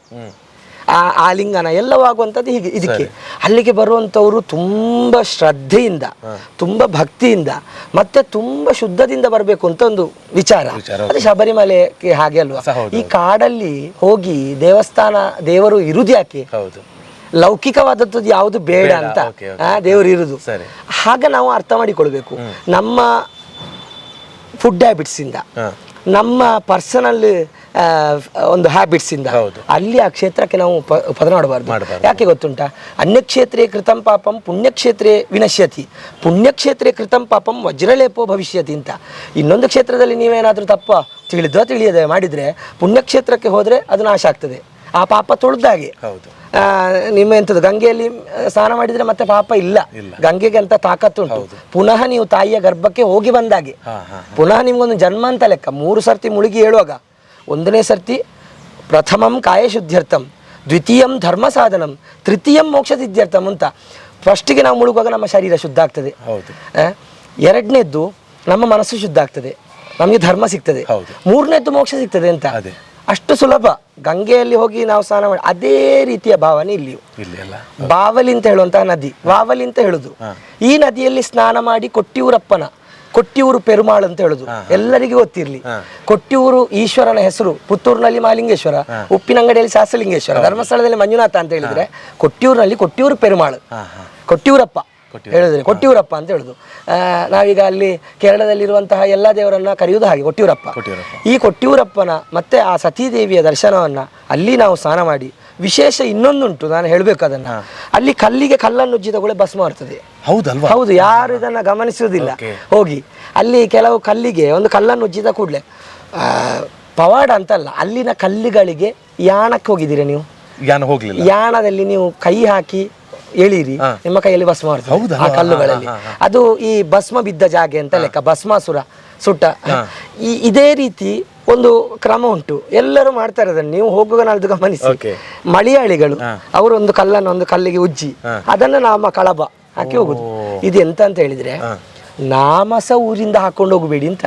ಆಲಿಂಗನ ಎಲ್ಲವಾಗುವಂಥದ್ದು ಹೀಗೆ. ಇದಕ್ಕೆ ಅಲ್ಲಿಗೆ ಬರುವಂಥವರು ತುಂಬ ಶ್ರದ್ಧೆಯಿಂದ, ತುಂಬ ಭಕ್ತಿಯಿಂದ, ಮತ್ತೆ ತುಂಬ ಶುದ್ಧದಿಂದ ಬರಬೇಕು ಅಂತ ಒಂದು ವಿಚಾರ. ಅದು ಶಬರಿಮಲೆಗೆ ಹಾಗೆ ಅಲ್ವಾ? ಈ ಕಾಡಲ್ಲಿ ಹೋಗಿ ದೇವರು ಇರುವುದು ಯಾಕೆ? ಲೌಕಿಕವಾದದ್ದು ಯಾವುದು ಬೇಡ ಅಂತ ದೇವರು ಇರುವುದು. ಹಾಗೆ ನಾವು ಅರ್ಥ ಮಾಡಿಕೊಳ್ಬೇಕು. ನಮ್ಮ ಫುಡ್ ಹ್ಯಾಬಿಟ್ಸ್ ಇಂದ, ನಮ್ಮ ಪರ್ಸನಲ್ ಒಂದು ಹ್ಯಾಬಿಟ್ಸ್ ಇಂದ ಅಲ್ಲಿ ಆ ಕ್ಷೇತ್ರಕ್ಕೆ ನಾವು ಪತನ ಮಾಡಬಾರ್ದು. ಯಾಕೆ ಗೊತ್ತುಂಟಾ? ಅನ್ಯಕ್ಷೇತ್ರೇ ಕೃತಂ ಪಾಪಂ ಪುಣ್ಯಕ್ಷೇತ್ರೇ ವಿನಶ್ಯತಿ, ಪುಣ್ಯಕ್ಷೇತ್ರೇ ಕೃತಂ ಪಾಪಂ ವಜ್ರಲೇಪೋ ಭವಿಷ್ಯತಿ ಅಂತ. ಇನ್ನೊಂದು ಕ್ಷೇತ್ರದಲ್ಲಿ ನೀವೇನಾದ್ರೂ ತಿಳಿಯದೆ ಮಾಡಿದ್ರೆ ಪುಣ್ಯಕ್ಷೇತ್ರಕ್ಕೆ ಹೋದ್ರೆ ಅದು ನಾಶ ಆಗ್ತದೆ, ಆ ಪಾಪ ತೊಳೆದಾಗೆ. ನಿಮ್ಮ ಎಂಥದ್ದು ಗಂಗೆಯಲ್ಲಿ ಸ್ನಾನ ಮಾಡಿದ್ರೆ ಮತ್ತೆ ಪಾಪ ಇಲ್ಲ, ಗಂಗೆಗೆ ಅಂತ ತಾಕತ್ತುಂಟು. ಪುನಃ ನೀವು ತಾಯಿಯ ಗರ್ಭಕ್ಕೆ ಹೋಗಿ ಬಂದಾಗೆ, ಪುನಃ ನಿಮ್ಗೊಂದು ಜನ್ಮ ಅಂತ ಲೆಕ್ಕ. 3 ಸರ್ತಿ ಮುಳುಗಿ ಹೇಳುವಾಗ, 1ನೇ ಸರ್ತಿ ಪ್ರಥಮಂ ಕಾಯ ಶುದ್ಧ್ಯರ್ಥಂ, ದ್ವಿತೀಯಂ ಧರ್ಮ ಸಾಧನಂ, ತೃತೀಯಂ ಮೋಕ್ಷ ಸಿದ್ಧ್ಯರ್ಥಂ ಅಂತ. ಫಸ್ಟಿಗೆ ನಾವು ಮುಳುಗುವಾಗ ನಮ್ಮ ಶರೀರ ಶುದ್ಧ ಆಗ್ತದೆ, 2ನೇದ್ದು ನಮ್ಮ ಮನಸ್ಸು ಶುದ್ಧ ಆಗ್ತದೆ, ನಮಗೆ ಧರ್ಮ ಸಿಗ್ತದೆ, 3ನೇದ್ದು ಮೋಕ್ಷ ಸಿಗ್ತದೆ ಅಂತ. ಅಷ್ಟು ಸುಲಭ. ಗಂಗೆಯಲ್ಲಿ ಹೋಗಿ ನಾವು ಸ್ನಾನ ಮಾಡಿ ಅದೇ ರೀತಿಯ ಭಾವನೆ ಇಲ್ಲಿಯೂ. ಬಾವಲಿ ಅಂತ ಹೇಳುವಂತಹ ನದಿ, ವಾವಲಿ ಅಂತ ಹೇಳುದು. ಈ ನದಿಯಲ್ಲಿ ಸ್ನಾನ ಮಾಡಿ ಕೊಟ್ಟಿಯೂರು ಪೆರುಮಾಳ್ ಅಂತ ಹೇಳುದು ಎಲ್ಲರಿಗೂ ಗೊತ್ತಿರ್ಲಿ. ಕೊಟ್ಟಿಯೂರು ಈಶ್ವರನ ಹೆಸರು. ಪುತ್ತೂರಿನಲ್ಲಿ ಮಹಾಲಿಂಗೇಶ್ವರ, ಉಪ್ಪಿನಂಗಡಿಯಲ್ಲಿ ಶಾಸ್ತ್ರಲಿಂಗೇಶ್ವರ, ಧರ್ಮಸ್ಥಳದಲ್ಲಿ ಮಂಜುನಾಥ ಅಂತ ಹೇಳಿದ್ರೆ ಕೊಟ್ಟಿಯೂರಿನಲ್ಲಿ ಕೊಟ್ಟಿಯೂರು ಪೆರುಮಾಳ್, ಕೊಟ್ಟಿಯೂರಪ್ಪ ಹೇಳಿದ್ರೆ ಕೊಟ್ಟಿಯೂರಪ್ಪ ಅಂತ ಹೇಳುದು. ನಾವೀಗ ಅಲ್ಲಿ ಕೇರಳದಲ್ಲಿರುವಂತಹ ಎಲ್ಲ ದೇವರನ್ನ ಕರೆಯುವುದು ಹಾಗೆ ಕೊಟ್ಟಿಯೂರಪ್ಪ. ಈ ಕೊಟ್ಟಿಯೂರಪ್ಪನ ಮತ್ತೆ ಆ ಸತೀದೇವಿಯ ದರ್ಶನವನ್ನ ಅಲ್ಲಿ ನಾವು ಸ್ನಾನ ಮಾಡಿ. ವಿಶೇಷ ಇನ್ನೊಂದುಂಟು, ನಾನು ಹೇಳ್ಬೇಕು ಅದನ್ನ. ಅಲ್ಲಿ ಕಲ್ಲಿಗೆ ಕಲ್ಲನ್ನು ಉಜ್ಜಿದ ಭಸ್ಮ ಬರ್ತದೆ. ಹೌದು, ಯಾರು ಇದನ್ನ ಗಮನಿಸುವುದಿಲ್ಲ. ಹೋಗಿ ಅಲ್ಲಿ ಕೆಲವು ಕಲ್ಲಿಗೆ ಒಂದು ಕಲ್ಲನ್ನು ಉಜ್ಜಿದ ಕೂಡಲೇ ಪವಾಡ ಅಂತಲ್ಲ, ಅಲ್ಲಿನ ಕಲ್ಲಿಗಳಿಗೆ ಯಾಣಕ್ಕೆ ಹೋಗಿದ್ದೀರಾ ನೀವು? ಯಾಣದಲ್ಲಿ ನೀವು ಕೈ ಹಾಕಿ ಎಳೀರಿ, ನಿಮ್ಮ ಕೈಯಲ್ಲಿ ಭಸ್ಮ ಬರ್ತದೆ ಆ ಕಲ್ಲುಗಳಲ್ಲಿ. ಅದು ಈ ಭಸ್ಮ ಬಿದ್ದ ಜಾಗೆ ಅಂತ ಲೆಕ್ಕ, ಭಸ್ಮಾಸುರ ಸುಟ್ಟ. ಇದೇ ರೀತಿ ಒಂದು ಕ್ರಮ ಉಂಟು, ಎಲ್ಲರೂ ಮಾಡ್ತಾರೆ ಅದನ್ನು. ನೀವು ಹೋಗುವಾಗ ನಾಳ್ದು ಗಮನಿಸಿ, Okay. ಮಲಯಾಳಿಗಳು ಅವರು ಒಂದು ಕಲ್ಲನ್ನು ಒಂದು ಕಲ್ಲಿಗೆ ಉಜ್ಜಿ ಅದನ್ನು ನಾಮ ಕಳಬ ಹಾಕಿ ಹೋಗುದು. ಇದು ಎಂತ ಅಂತ ಹೇಳಿದ್ರೆ, ನಾಮಸ ಊರಿಂದ ಹಾಕೊಂಡು ಹೋಗಬೇಡಿ ಅಂತ,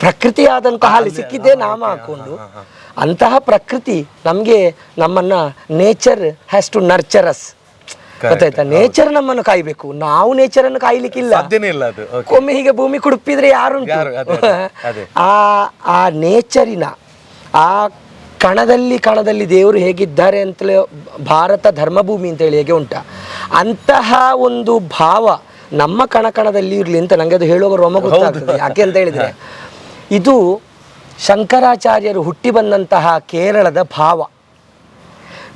ಪ್ರಕೃತಿಯಾದಂತಹ ಅಲ್ಲಿ ಸಿಕ್ಕಿದ್ದೇ ನಾಮ ಹಾಕೊಂಡು. ಅಂತಹ ಪ್ರಕೃತಿ ನಮ್ಗೆ ನಮ್ಮನ್ನ nature has to nurture us, ಗೊತ್ತಾಯ್ತಾ? ನೇಚರ್ ನಮ್ಮನ್ನು ಕಾಯ್ಬೇಕು, ನಾವು ನೇಚರ್ ಅನ್ನು ಕಾಯ್ಲಿಕ್ಕಿಲ್ಲ. ಸಾಧ್ಯನೇ ಇಲ್ಲ ಅದು. ಒಮ್ಮೆ ಹೀಗೆ ಭೂಮಿ ಕುಡುಪಿದ್ರೆ ಯಾರುಂಟು? ಆ ನೇಚರಿನ ಆ ಕಣದಲ್ಲಿ ದೇವರು ಹೇಗಿದ್ದಾರೆ ಅಂತಲೇ ಭಾರತ ಧರ್ಮಭೂಮಿ ಅಂತೇಳಿ ಹೇಗೆ ಉಂಟ, ಅಂತಹ ಒಂದು ಭಾವ ನಮ್ಮ ಕಣದಲ್ಲಿ ಇರಲಿ ಅಂತ ನಂಗೆ ಅದು ಹೇಳುವಾಗ ರೋಮ ಗೊತ್ತಾಗ್ತದೆ. ಯಾಕೆ ಅಂತ ಹೇಳಿದ್ರೆ, ಇದು ಶಂಕರಾಚಾರ್ಯರು ಹುಟ್ಟಿ ಬಂದಂತಹ ಕೇರಳದ ಭಾವ.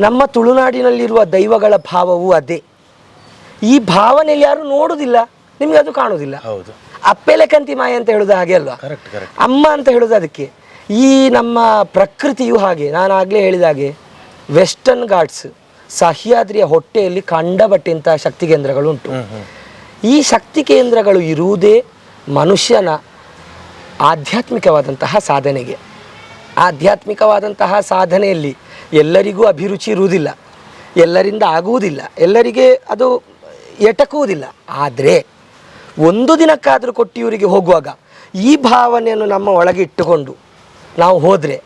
ನಮ್ಮ ತುಳುನಾಡಿನಲ್ಲಿರುವ ದೈವಗಳ ಭಾವವು ಅದೇ. ಈ ಭಾವನೆಯಲ್ಲಿ ಯಾರು ನೋಡುವುದಿಲ್ಲ, ನಿಮ್ಗೆ ಅದು ಕಾಣುವುದಿಲ್ಲ. ಅಪ್ಪೆಲೆ ಕಂತಿ ಮಾಯ ಅಂತ ಹೇಳುದು ಹಾಗೆ ಅಲ್ವಾ? ಅಮ್ಮ ಅಂತ ಹೇಳುದು ಅದಕ್ಕೆ. ಈ ನಮ್ಮ ಪ್ರಕೃತಿಯು ಹಾಗೆ. ನಾನು ಆಗಲೇ ಹೇಳಿದ ಹಾಗೆ, ವೆಸ್ಟರ್ನ್ ಘಾಟ್ಸ್ ಸಹ್ಯಾದ್ರಿಯ ಹೊಟ್ಟೆಯಲ್ಲಿ ಕಂಡಬಟ್ಟಂತಹ ಶಕ್ತಿ ಕೇಂದ್ರಗಳು ಉಂಟು. ಈ ಶಕ್ತಿ ಕೇಂದ್ರಗಳು ಇರುವುದೇ ಮನುಷ್ಯನ ಆಧ್ಯಾತ್ಮಿಕವಾದಂತಹ ಸಾಧನೆಗೆ. ಆಧ್ಯಾತ್ಮಿಕವಾದಂತಹ ಸಾಧನೆಯಲ್ಲಿ ಎಲ್ಲರಿಗೂ ಅಭಿರುಚಿ ಇರುವುದಿಲ್ಲ, ಎಲ್ಲರಿಂದ ಆಗುವುದಿಲ್ಲ, ಎಲ್ಲರಿಗೆ ಅದು ಎಟಕುವುದಿಲ್ಲ. ಆದರೆ ಒಂದು ದಿನಕ್ಕಾದರೂ ಕೊಟ್ಟಿಯೂರಿಗೆ ಹೋಗುವಾಗ ಈ ಭಾವನೆಯನ್ನು ನಮ್ಮ ಒಳಗೆ ಇಟ್ಟುಕೊಂಡು ನಾವು ಹೋದರೆ,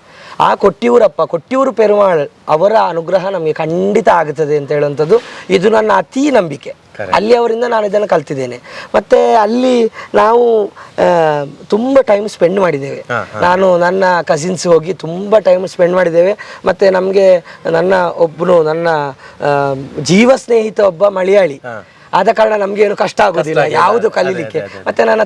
ಆ ಕೊಟ್ಟಿಯೂರು ಪೆರುಮಾಳ್ ಅವರ ಅನುಗ್ರಹ ನಮಗೆ ಖಂಡಿತ ಆಗುತ್ತದೆ ಅಂತ ಹೇಳುವಂಥದ್ದು ಇದು ನನ್ನ ಅತೀ ನಂಬಿಕೆ. ಅಲ್ಲಿ ಅವರಿಂದ ನಾನು ಇದನ್ನು ಕಲ್ತಿದ್ದೇನೆ. ಮತ್ತು ಅಲ್ಲಿ ನಾವು ತುಂಬ ಟೈಮ್ ಸ್ಪೆಂಡ್ ಮಾಡಿದ್ದೇವೆ. ನಾನು ನನ್ನ ಕಸಿನ್ಸ್ ಹೋಗಿ ತುಂಬ ಟೈಮ್ ಸ್ಪೆಂಡ್ ಮಾಡಿದ್ದೇವೆ. ಮತ್ತು ನಮಗೆ ನನ್ನ ಜೀವ ಸ್ನೇಹಿತ ಒಬ್ಬ ಮಲಯಾಳಿ ಆದ ಕಾರಣ ನಮ್ಗೆ ಏನು ಕಷ್ಟ ಆಗೋದಿಲ್ಲ ಯಾವುದು ಕಲೀಲಿಕ್ಕೆ. ಮತ್ತೆ ನನ್ನ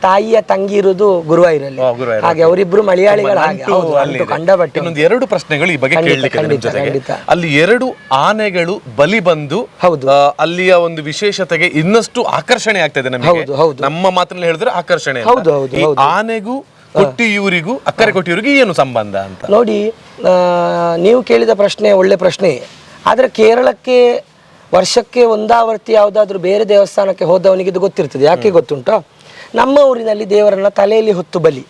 ತಾಯಿಯ ತಂಗಿ ಇರುವುದು ಗುರುವಾಯೂರಲ್ಲಿ, ಹಾಗೆ ಅವರಿಬ್ರು ಮಲಯಾಳಿಗಳ ಹಾಗೆ ಕಂಡಬಟ್ಟೆ. ಇನ್ನೊಂದು 2 ಪ್ರಶ್ನೆಗಳು ಈ ಬಗ್ಗೆ ಕೇಳಲಿಕ್ಕೆ ನಿಮ್ಮ ಜೊತೆಗೆ. ಅಲ್ಲಿ 2 ಆನೆಗಳು ಬಲಿ ಬಂದು ಅಲ್ಲಿಯ ಒಂದು ವಿಶೇಷತೆಗೆ ಇನ್ನಷ್ಟು ಆಕರ್ಷಣೆ ಆಗ್ತದೆ ನಮಗೆ. ನಮ್ಮ ಮಾತಿನಲ್ಲಿ ಹೇಳಿದ್ರೆ ಆಕರ್ಷಣೆ. ಈ ಆನೆಗೂ ಕೊಟ್ಟಿಯೂರಿಗೂ ಅಕ್ಕರೆ ಕೊಟ್ಟಿಯೂರಿಗೂ ಏನು ಸಂಬಂಧ ಅಂತ ನೋಡಿ. ನೀವು ಕೇಳಿದ ಪ್ರಶ್ನೆ ಒಳ್ಳೆ ಪ್ರಶ್ನೆ. ಆದ್ರೆ ಕೇರಳಕ್ಕೆ ವರ್ಷಕ್ಕೆ ಒಂದಾವರ್ತಿ ಯಾವುದಾದ್ರೂ ಬೇರೆ ದೇವಸ್ಥಾನಕ್ಕೆ ಹೋದವನಿಗೆ ಇದು ಗೊತ್ತಿರ್ತದೆ. ಯಾಕೆ ಗೊತ್ತುಂಟೋ, ನಮ್ಮ ಊರಿನಲ್ಲಿ ದೇವರನ್ನ ತಲೆಯಲ್ಲಿ ಹೊತ್ತು ಬಲಿ.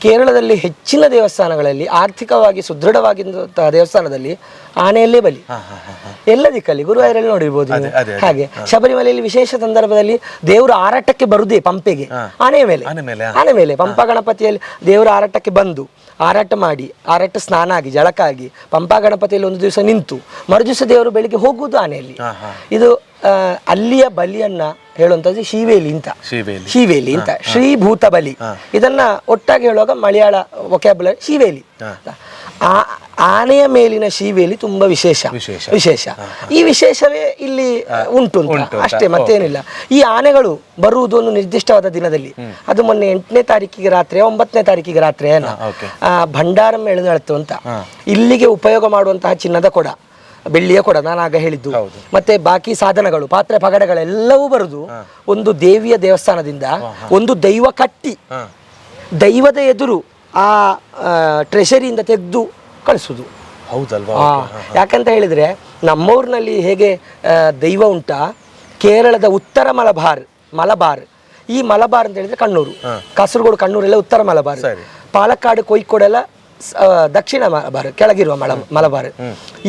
ಕೇರಳದಲ್ಲಿ ಹೆಚ್ಚಿನ ದೇವಸ್ಥಾನಗಳಲ್ಲಿ ಆರ್ಥಿಕವಾಗಿ ಸುದೃಢವಾಗಿದ್ದಂತಹ ದೇವಸ್ಥಾನದಲ್ಲಿ ಆನೆಯಲ್ಲೇ ಬಲಿ. ಎಲ್ಲ ದಿಕ್ಕಲ್ಲಿ ಗುರುವಾಯೂರಲ್ಲಿ ನೋಡಿರ್ಬೋದು. ಹಾಗೆ ಶಬರಿಮಲೆಯಲ್ಲಿ ವಿಶೇಷ ಸಂದರ್ಭದಲ್ಲಿ ದೇವರು ಆರಾಟಕ್ಕೆ ಬರುದೇ ಪಂಪೆಗೆ ಆನೆ ಮೇಲೆ ಪಂಪ ಗಣಪತಿಯಲ್ಲಿ ದೇವರು ಆರಾಟಕ್ಕೆ ಬಂದು ಆರಾಟ ಮಾಡಿ, ಆರಾಟ ಸ್ನಾನ ಆಗಿ ಜಳಕ ಆಗಿ ಪಂಪಾ ಗಣಪತಿಯಲ್ಲಿ ಒಂದು ದಿವಸ ನಿಂತು ಮರುದಿವಸ ದೇವರು ಬೆಳಿಗ್ಗೆ ಹೋಗುವುದು ಆನೆಯಲ್ಲಿ. ಇದು ಅಲ್ಲಿಯ ಬಲಿಯನ್ನ ಹೇಳುವಂಥದ್ದು ಶೀವೇಲಿ ಅಂತ, ಶ್ರೀಭೂತ ಬಲಿ. ಇದನ್ನ ಒಟ್ಟಾಗಿ ಹೇಳುವಾಗ ಮಲಯಾಳ ವೊಕ್ಯಾಬುಲರಿ ಶೀವೇಲಿ. ಆ ಆನೆಯ ಮೇಲಿನ ಶೀವೇಲಿ ತುಂಬಾ ವಿಶೇಷ. ಈ ವಿಶೇಷವೇ ಇಲ್ಲಿ ಉಂಟು ಅಷ್ಟೇ, ಮತ್ತೇನಿಲ್ಲ. ಈ ಆನೆಗಳು ಬರುವುದು ಒಂದು ನಿರ್ದಿಷ್ಟವಾದ ದಿನದಲ್ಲಿ. ಅದು ಮೊನ್ನೆ 8ನೇ ತಾರೀಕಿಗೆ ರಾತ್ರಿ 9ನೇ ತಾರೀಕಿಗೆ ರಾತ್ರಿ ಭಂಡಾರಂ ಎಳೆದಾಳ್ತು ಅಂತ ಇಲ್ಲಿಗೆ ಉಪಯೋಗ ಮಾಡುವಂತಹ ಚಿನ್ನದ ಕೊಡ, ಬೆಳ್ಳಿಯ ಕೊಡ ನಾನು ಆಗ ಹೇಳಿದ್ದು, ಮತ್ತೆ ಬಾಕಿ ಸಾಧನಗಳು, ಪಾತ್ರೆ ಪಗಡೆಗಳೆಲ್ಲವೂ ಬರುದು ಒಂದು ದೇವಿಯ ದೇವಸ್ಥಾನದಿಂದ. ಒಂದು ದೈವ ಕಟ್ಟಿ ದೈವದ ಎದುರು ಆ ಟ್ರೆಷರಿಯಿಂದ ತೆಗೆದು ಕಳಿಸುದು. ಯಾಕಂತ ಹೇಳಿದ್ರೆ ನಮ್ಮೂರಿನಲ್ಲಿ ಹೇಗೆ ದೈವ ಉಂಟಾ, ಕೇರಳದ ಉತ್ತರ ಮಲಬಾರ್ ಈ ಮಲಬಾರ್ ಅಂತ ಹೇಳಿದ್ರೆ ಕಣ್ಣೂರು, ಕಾಸರಗೋಡು, ಕಣ್ಣೂರೆಲ್ಲ ಉತ್ತರ ಮಲಬಾರ್, ಪಾಲಕ್ಕಾಡು, ಕೊಯ್ಕೋಡೆಲ್ಲ ದಕ್ಷಿಣ ಮಲಬಾರ್, ಕೆಳಗಿರುವ ಮಲಬಾರ್.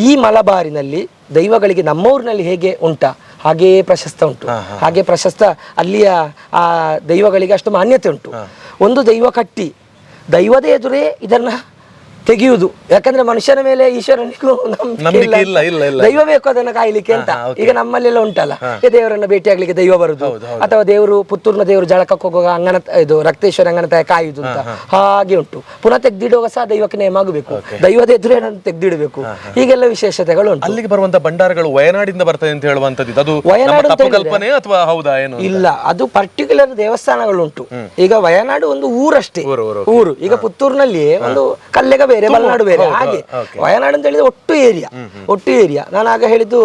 ಈ ಮಲಬಾರಿನಲ್ಲಿ ದೈವಗಳಿಗೆ ನಮ್ಮೂರಿನಲ್ಲಿ ಹೇಗೆ ಉಂಟಾ ಹಾಗೆಯೇ ಪ್ರಶಸ್ತ ಉಂಟು. ಹಾಗೆ ಪ್ರಶಸ್ತ ಅಲ್ಲಿಯ ಆ ದೈವಗಳಿಗೆ ಅಷ್ಟು ಮಾನ್ಯತೆ ಉಂಟು. ಒಂದು ದೈವ ಕಟ್ಟಿ ದೈವದ ಎದುರೇ ಇದನ್ನ ತೆಗೆಯುವುದು. ಯಾಕಂದ್ರೆ ಮನುಷ್ಯನ ಮೇಲೆ ಈಶ್ವರನಿಗೂ ನಂಬಿಕೆ ಇಲ್ಲ, ದೈವ ಬೇಕು ಅದನ್ನ ಕಾಯ್ಲಿಕ್ಕೆ ಅಂತ. ಈಗ ನಮ್ಮಲ್ಲೆಲ್ಲ ಉಂಟಲ್ಲ, ಈ ದೇವರನ್ನ ಭೇಟಿಯಾಗ್ಲಿಕ್ಕೆ ದೈವ ಬರುದು, ಅಥವಾ ದೇವರು ಪುತ್ತೂರಿನ ದೇವರು ಜಳಕಕ್ಕೆ ಹೋಗುವಾಗ ಅಂಗನ ಇದು ರಕ್ತೇಶ್ವರ ಅಂಗನ ಕಾಯುದು ಅಂತ ಹಾಗೆ ಉಂಟು. ಪುನಃ ತೆಗ್ದಿಡುವಾಗ ಸಹ ದೈವಕ್ಕೆ ನೇಮ ಆಗಬೇಕು, ದೈವದ ಎದುರೇ ತೆಗ್ದಿಡಬೇಕು. ಹೀಗೆಲ್ಲ ವಿಶೇಷತೆಗಳು ಉಂಟು. ಅಲ್ಲಿಗೆ ಬರುವಂತ ಭಂಡಾರಗಳು ವಯನಾಡಿಂದ ಬರ್ತದೆ ಅಂತ ಹೇಳುವಂತದ್ದು ಅದು ವಯನಾಡು ಕಲ್ಪನೆ ಅಥವಾ ಹೌದಾ ಏನು? ಇಲ್ಲ, ಅದು ಪರ್ಟಿಕ್ಯುಲರ್ ದೇವಸ್ಥಾನಗಳು ಉಂಟು. ಈಗ ವಯನಾಡು ಒಂದು ಊರಷ್ಟೇ, ಊರು. ಈಗ ಪುತ್ತೂರಿನಲ್ಲಿ ಒಂದು ಕಲ್ಲೆಗ ಬೇರೆ, ಮಲೆನಾಡು ಬೇರೆ. ಹಾಗೆ ವಯನಾಡು ಅಂತ ಹೇಳಿದ್ರೆ ಒಟ್ಟು ಏರಿಯಾ. ನಾನು ಆಗ ಹೇಳಿದ್ದು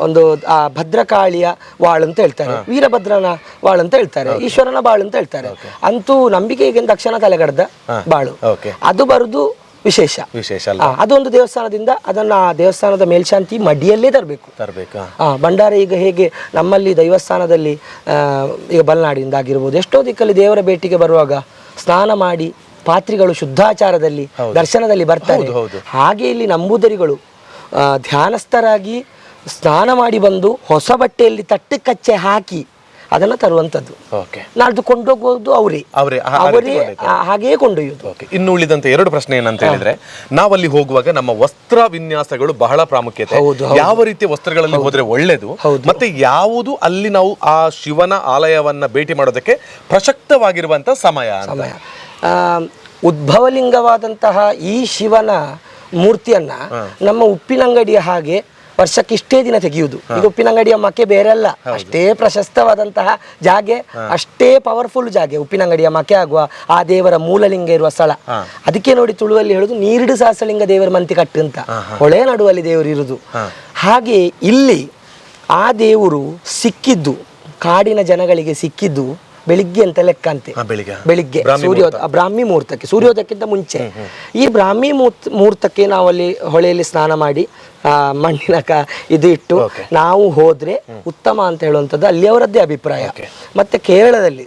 ಒಂದು ಆ ಭದ್ರಕಾಳಿಯ ವಾಳು ಅಂತ ಹೇಳ್ತಾರೆ, ವೀರಭದ್ರನ ವಾಳು ಅಂತ ಹೇಳ್ತಾರೆ, ಈಶ್ವರನ ಬಾಳು ಅಂತ ಹೇಳ್ತಾರೆ. ಅಂತೂ ನಂಬಿಕೆ ಈಗ ದಕ್ಷಿಣ ತಲೆಗಡದ ಬಾಳು ಅದು ಬರುದು ವಿಶೇಷ. ಅದೊಂದು ದೇವಸ್ಥಾನದಿಂದ ಅದನ್ನ ಆ ದೇವಸ್ಥಾನದ ಮೇಲ್ಶಾಂತಿ ಮಡಿಯಲ್ಲೇ ತರಬೇಕು. ಭಂಡಾರ ಈಗ ಹೇಗೆ ನಮ್ಮಲ್ಲಿ ದೈವಸ್ಥಾನದಲ್ಲಿ ಈಗ ಬಲ್ನಾಡಿಂದ ಆಗಿರ್ಬೋದು, ಎಷ್ಟೋ ದಿಕ್ಕಲ್ಲಿ ದೇವರ ಭೇಟಿಗೆ ಬರುವಾಗ ಸ್ನಾನ ಮಾಡಿ ಪಾತ್ರಿಗಳು ಶುದ್ಧಾಚಾರದಲ್ಲಿ ದರ್ಶನದಲ್ಲಿ ಬರ್ತಾರೆ. ಹಾಗೆ ಇಲ್ಲಿ ನಂಬೂದರಿಗಳು ಧ್ಯಾನಸ್ಥರಾಗಿ ಸ್ನಾನ ಮಾಡಿ ಬಂದು ಹೊಸ ಬಟ್ಟೆಯಲ್ಲಿ ತಟ್ಟೆ ಕಚ್ಚೆ ಹಾಕಿ ಅದನ್ನ ತರುವಂತದ್ದು. ನಾಡ್ದು ಕೊಂಡೋಗೋದು ಅವರೇ ಹಾಗೆಯೇ ಕೊಂಡೊಯ್ಯುವುದು. ಇನ್ನು ಉಳಿದಂತೆ ಎರಡು ಪ್ರಶ್ನೆ ಏನಂತ ಹೇಳಿದ್ರೆ, ನಾವಲ್ಲಿ ಹೋಗುವಾಗ ನಮ್ಮ ವಸ್ತ್ರ ವಿನ್ಯಾಸಗಳು ಬಹಳ ಪ್ರಾಮುಖ್ಯತೆ. ಯಾವ ರೀತಿಯ ವಸ್ತ್ರಗಳಲ್ಲಿ ಹೋದ್ರೆ ಒಳ್ಳೇದು, ಮತ್ತೆ ಯಾವುದು ಅಲ್ಲಿ ನಾವು ಆ ಶಿವನ ಆಲಯವನ್ನ ಭೇಟಿ ಮಾಡೋದಕ್ಕೆ ಪ್ರಸಕ್ತವಾಗಿರುವಂತಹ ಸಮಯ? ಉದ್ಭವಲಿಂಗವಾದಂತಹ ಈ ಶಿವನ ಮೂರ್ತಿಯನ್ನ ನಮ್ಮ ಉಪ್ಪಿನಂಗಡಿಯ ಹಾಗೆ ವರ್ಷಕ್ಕೆ ಇಷ್ಟೇ ದಿನ ತೆಗೆಯುವುದು. ಈಗ ಉಪ್ಪಿನಂಗಡಿಯ ಮಕ್ಕೆ ಬೇರೆ ಅಲ್ಲ, ಅಷ್ಟೇ ಪ್ರಶಸ್ತವಾದಂತಹ ಜಾಗೆ, ಅಷ್ಟೇ ಪವರ್ಫುಲ್ ಜಾಗೆ ಉಪ್ಪಿನಂಗಡಿಯ ಮಕ್ಕೆ ಆಗುವ ಆ ದೇವರ ಮೂಲಲಿಂಗ ಇರುವ ಸ್ಥಳ. ಅದಕ್ಕೆ ನೋಡಿ ತುಳುವಲ್ಲಿ ಹೇಳುದು ನೀರಿಡು ಸಾಸಲಿಂಗ ದೇವರ ಮಂತಿ ಕಟ್ಟು ಅಂತ, ಹೊಳೆ ನಡುವಲ್ಲಿ ದೇವರು ಇರುವುದು. ಹಾಗೆ ಇಲ್ಲಿ ಆ ದೇವರು ಸಿಕ್ಕಿದ್ದು, ಕಾಡಿನ ಜನಗಳಿಗೆ ಸಿಕ್ಕಿದ್ದು ಬೆಳಿಗ್ಗೆ ಅಂತ ಲೆಕ್ಕ ಅಂತೆ. ಬೆಳಿಗ್ಗೆ ಬ್ರಾಹ್ಮಿ ಮುಹೂರ್ತಕ್ಕೆ, ಸೂರ್ಯೋದಯಕ್ಕಿಂತ ಮುಂಚೆ. ಈ ಬ್ರಾಹ್ಮಿ ಮುಹೂರ್ತಕ್ಕೆ ನಾವಲ್ಲಿ ಹೊಳೆಯಲ್ಲಿ ಸ್ನಾನ ಮಾಡಿ ಮಣ್ಣಿನ ಇದು ಇಟ್ಟು ನಾವು ಹೋದ್ರೆ ಉತ್ತಮ ಅಂತ ಹೇಳುವಂಥದ್ದು ಅಲ್ಲಿಯವರದ್ದೇ ಅಭಿಪ್ರಾಯ. ಮತ್ತೆ ಕೇರಳದಲ್ಲಿ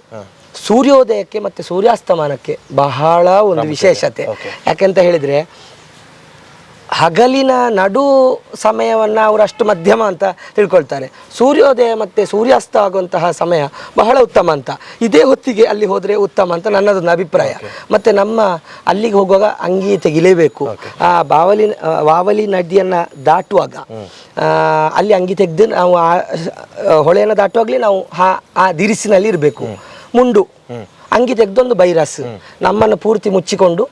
ಸೂರ್ಯೋದಯಕ್ಕೆ ಮತ್ತೆ ಸೂರ್ಯಾಸ್ತಮಾನಕ್ಕೆ ಬಹಳ ಒಂದು ವಿಶೇಷತೆ. ಯಾಕೆಂತ ಹೇಳಿದ್ರೆ ಹಗಲಿನ ನಡು ಸಮಯವನ್ನ ಅವರು ಅಷ್ಟು ಮಧ್ಯಮ ಅಂತ ತಿಳ್ಕೊಳ್ತಾರೆ. ಸೂರ್ಯೋದಯ ಮತ್ತೆ ಸೂರ್ಯಾಸ್ತ ಆಗುವಂತಹ ಸಮಯ ಬಹಳ ಉತ್ತಮ ಅಂತ, ಇದೇ ಹೊತ್ತಿಗೆ ಅಲ್ಲಿ ಹೋದ್ರೆ ಉತ್ತಮ ಅಂತ ನನ್ನದೊಂದು ಅಭಿಪ್ರಾಯ. ಮತ್ತೆ ನಮ್ಮ ಅಲ್ಲಿಗೆ ಹೋಗುವಾಗ ಅಂಗಿ ತೆಗಿಲೇಬೇಕು. ಆ ವಾವಲಿ ನದಿಯನ್ನ ದಾಟುವಾಗ ಅಲ್ಲಿ ಅಂಗಿ ತೆಗೆದು ನಾವು ಆ ಹೊಳೆಯನ್ನು ದಾಟುವಾಗ್ಲೇ ನಾವು ಆ ದಿರಿಸಿನಲ್ಲಿ ಇರಬೇಕು. ಮುಂಡು ಅಂಗಿ ತೆಗೆದೊಂದು ಬೈರಸ್ ನಮ್ಮನ್ನು ಪೂರ್ತಿ ಮುಚ್ಚಿಕೊಂಡು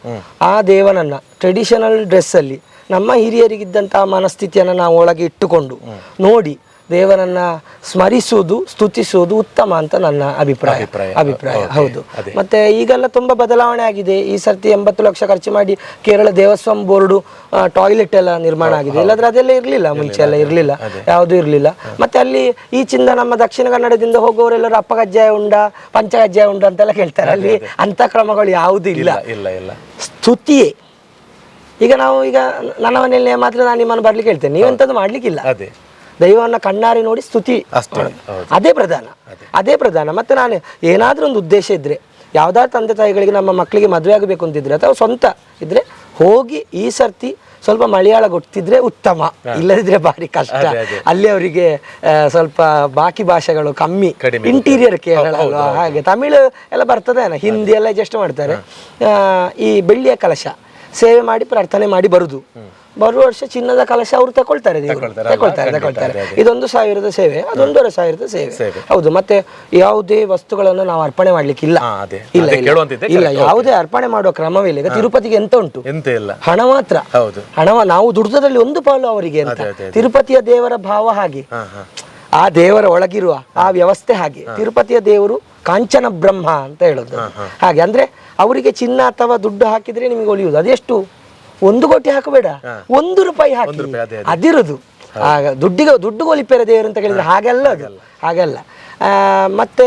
ಆ ದೇವನನ್ನ ಟ್ರೆಡಿಷನಲ್ ಡ್ರೆಸ್ ಅಲ್ಲಿ ನಮ್ಮ ಹಿರಿಯರಿಗಿದ್ದಂತಹ ಮನಸ್ಥಿತಿಯನ್ನು ನಾವು ಒಳಗೆ ಇಟ್ಟುಕೊಂಡು ನೋಡಿ ದೇವರನ್ನ ಸ್ಮರಿಸುವುದು, ಸ್ತುತಿಸುವುದು ಉತ್ತಮ ಅಂತ ನನ್ನ ಅಭಿಪ್ರಾಯ. ಹೌದು. ಮತ್ತೆ ಈಗೆಲ್ಲ ತುಂಬಾ ಬದಲಾವಣೆ ಆಗಿದೆ. ಈ ಸರ್ತಿ 80 ಲಕ್ಷ ಖರ್ಚು ಮಾಡಿ ಕೇರಳ ದೇವಸ್ವಂ ಬೋರ್ಡು ಟಾಯ್ಲೆಟ್ ಎಲ್ಲ ನಿರ್ಮಾಣ ಆಗಿದೆ. ಇಲ್ಲಾದ್ರೆ ಅದೆಲ್ಲ ಇರ್ಲಿಲ್ಲ, ಮುಂಚೆ ಎಲ್ಲ ಇರ್ಲಿಲ್ಲ, ಯಾವುದು ಇರ್ಲಿಲ್ಲ. ಮತ್ತೆ ಅಲ್ಲಿ ಈಚಿಂದ ನಮ್ಮ ದಕ್ಷಿಣ ಕನ್ನಡದಿಂದ ಹೋಗುವವರೆಲ್ಲರೂ ಅಪ್ಪಗಜ್ಜಾಯ ಉಂಡ, ಪಂಚಗಜ್ಜಾಯ ಉಂಡ ಅಂತೆಲ್ಲ ಕೇಳ್ತಾರೆ. ಅಲ್ಲಿ ಅಂತ ಕ್ರಮಗಳು ಯಾವುದೂ ಇಲ್ಲ. ಸ್ತುತಿಯೇ. ಈಗ ನನ್ನ ಮನೆಯಲ್ಲಿ ಮಾತ್ರ ನಾನು ನಿಮ್ಮನ್ನು ಬರ್ಲಿಕ್ಕೆ ಹೇಳ್ತೇನೆ, ನೀವೆಂತದ್ದು ಮಾಡ್ಲಿಕ್ಕಿಲ್ಲ. ದೈವವನ್ನ ಕಣ್ಣಾರಿ ನೋಡಿ ಸ್ತುತಿ, ಅದೇ ಪ್ರಧಾನ. ಮತ್ತೆ ನಾನು ಏನಾದ್ರೂ ಒಂದು ಉದ್ದೇಶ ಇದ್ರೆ, ಯಾವ್ದಾದ್ರು ತಂದೆ ತಾಯಿಗಳಿಗೆ ನಮ್ಮ ಮಕ್ಕಳಿಗೆ ಮದುವೆ ಆಗಬೇಕು ಅಂತಿದ್ರೆ ಅಥವಾ ಸ್ವಂತ ಇದ್ರೆ ಹೋಗಿ ಈ ಸರ್ತಿ ಸ್ವಲ್ಪ ಮಲಯಾಳ ಗೊತ್ತಿದ್ರೆ ಉತ್ತಮ, ಇಲ್ಲದಿದ್ರೆ ಭಾರಿ ಕಷ್ಟ. ಅಲ್ಲಿ ಅವರಿಗೆ ಸ್ವಲ್ಪ ಬಾಕಿ ಭಾಷೆಗಳು ಕಮ್ಮಿ, ಇಂಟೀರಿಯರ್ ಕೇರಳ ಹಾಗೆ. ತಮಿಳು ಎಲ್ಲ ಬರ್ತದೆ, ಹಿಂದಿ ಎಲ್ಲ ಅಡ್ಜಸ್ಟ್ ಮಾಡ್ತಾರೆ. ಈ ಬೆಳ್ಳಿಯ ಕಲಶ ಸೇವೆ ಮಾಡಿ ಪ್ರಾರ್ಥನೆ ಮಾಡಿ ಬರುದು. ಬರುವ ವರ್ಷ ಚಿನ್ನದ ಕಲಶ ಅವರು ತಗೊಳ್ತಾರೆ. ಇದು 1,000 ಸೇವೆ, ಅದು 1,500 ಸೇವೆ. ಹೌದು. ಮತ್ತೆ ಯಾವುದೇ ವಸ್ತುಗಳನ್ನು ನಾವು ಅರ್ಪಣೆ ಮಾಡ್ಲಿಕ್ಕೆ ಇಲ್ಲ. ಯಾವುದೇ ಅರ್ಪಣೆ ಮಾಡುವ ಕ್ರಮವಿಲ್ಲ. ಈಗ ತಿರುಪತಿಗೆ ಎಂತ ಉಂಟು? ಹಣ ಮಾತ್ರ. ನಾವು ದುಡಿದಲ್ಲಿ ಒಂದು ಪಾಲು ಅವರಿಗೆ ಅಂತ. ತಿರುಪತಿಯ ದೇವರ ಭಾವ ಹಾಗೆ, ಆ ದೇವರ ಒಳಗಿರುವ ಆ ವ್ಯವಸ್ಥೆ ಹಾಗೆ. ತಿರುಪತಿಯ ದೇವರು ಕಾಂಚನ ಬ್ರಹ್ಮ ಅಂತ ಹೇಳೋದು ಹಾಗೆ. ಅಂದ್ರೆ ಅವರಿಗೆ ಚಿನ್ನ ಅಥವಾ ದುಡ್ಡು ಹಾಕಿದ್ರೆ ನಿಮಗೆ ಒಲಿಯುವುದು. ಅದೆಷ್ಟು? 1 ಕೋಟಿ ಹಾಕಬೇಡ, 1 ರೂಪಾಯಿ ಹಾಕಿ ಅದಿರುದು. ದುಡ್ಡು ಒಲಿಪೇರ ದೇವರು ಅಂತ ಕೇಳಿದ್ರೆ ಹಾಗೆಲ್ಲ. ಮತ್ತೆ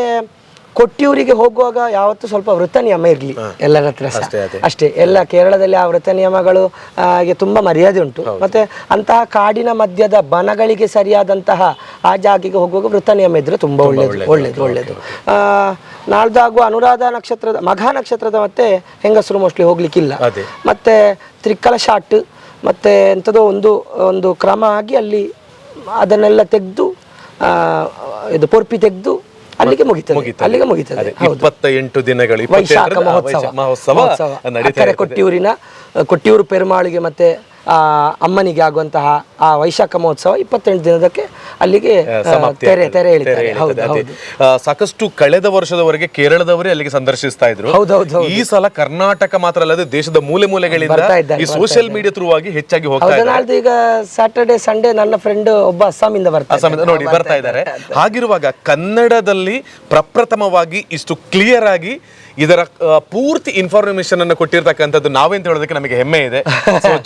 ಕೊಟ್ಟಿಯೂರಿಗೆ ಹೋಗುವಾಗ ಯಾವತ್ತೂ ಸ್ವಲ್ಪ ವೃತ್ತ ನಿಯಮ ಇರಲಿ ಎಲ್ಲರ ಹತ್ರ ಅಷ್ಟೇ. ಎಲ್ಲ ಕೇರಳದಲ್ಲಿ ಆ ವೃತ್ತ ನಿಯಮಗಳು ತುಂಬಾ ಮರ್ಯಾದೆ ಉಂಟು. ಮತ್ತೆ ಅಂತಹ ಕಾಡಿನ ಮಧ್ಯದ ಬನಗಳಿಗೆ ಸರಿಯಾದಂತಹ ಆ ಜಾಗಿಗೆ ಹೋಗುವಾಗ ವೃತ್ತ ನಿಯಮ ಇದ್ರೆ ತುಂಬಾ ಒಳ್ಳೇದು. ನಾಳ್ದಾಗುವ ಅನುರಾಧ ನಕ್ಷತ್ರದ ಮಘ ನಕ್ಷತ್ರದ ಮತ್ತೆ ಹೆಂಗಸರು ಮೋಸ್ಟ್ಲಿ ಹೋಗ್ಲಿಕ್ಕಿಲ್ಲ. ಮತ್ತೆ ತ್ರಿಕ್ಕಲ ಶಾಟ್ ಮತ್ತೆ ಎಂಥದೋ ಒಂದು ಕ್ರಮ ಆಗಿ ಅಲ್ಲಿ ಅದನ್ನೆಲ್ಲ ತೆಗೆದು ಇದು ಪೊರ್ಪಿ ತೆಗೆದು ಅಲ್ಲಿಗೆ ಮುಗಿತದೆ. 28 ದಿನಗಳು ವೈಶಾಖ ಮಹೋತ್ಸವ ಕೊಟ್ಟಿಯೂರು ಪೆರುಮಾಳಿಗೆ ಮತ್ತೆ ಅಮ್ಮನಿಗೆ ಆಗುವಂತಹ ಆ ವೈಶಾಖ ಮಹೋತ್ಸವ 28 ದಿನದಕ್ಕೆ ಅಲ್ಲಿಗೆ ತೆರೆ ಎಳಿತಾರೆ. ಸಾಕಷ್ಟು ಕಳೆದ ವರ್ಷದವರೆಗೆ ಕೇರಳದವರೇ ಅಲ್ಲಿಗೆ ಸಂದರ್ಶಿಸ್ತಾ ಇದ್ರು. ಈ ಸಲ ಕರ್ನಾಟಕ ಮಾತ್ರ ಅಲ್ಲದೆ ದೇಶದ ಮೂಲೆ ಮೂಲೆಗಳಿಂದ ಈ ಸೋಷಿಯಲ್ ಮೀಡಿಯಾ ಥ್ರೂ ಆಗಿ ಹೆಚ್ಚಾಗಿ ಹೋಗ್ತಾ ಇದ್ದಾರೆ. ಈಗ ಸ್ಯಾಟರ್ಡೆ ಸಂಡೇ ನನ್ನ ಫ್ರೆಂಡ್ ಒಬ್ಬ ಅಸ್ಸಾಮಿಂದ ಬರ್ತಾ ಇದ್ದಾರೆ. ಹಾಗಿರುವಾಗ ಕನ್ನಡದಲ್ಲಿ ಪ್ರಪ್ರಥಮವಾಗಿ ಇಷ್ಟು ಕ್ಲಿಯರ್ ಆಗಿ ಇದರ ಪೂರ್ತಿ ಇನ್ಫಾರ್ಮೇಶನ್ ಅನ್ನು ಕೊಟ್ಟಿರ್ತಕ್ಕಂಥದ್ದು ನಾವೇಂತ ಹೇಳೋದಕ್ಕೆ ನಮಗೆ ಹೆಮ್ಮೆ ಇದೆ.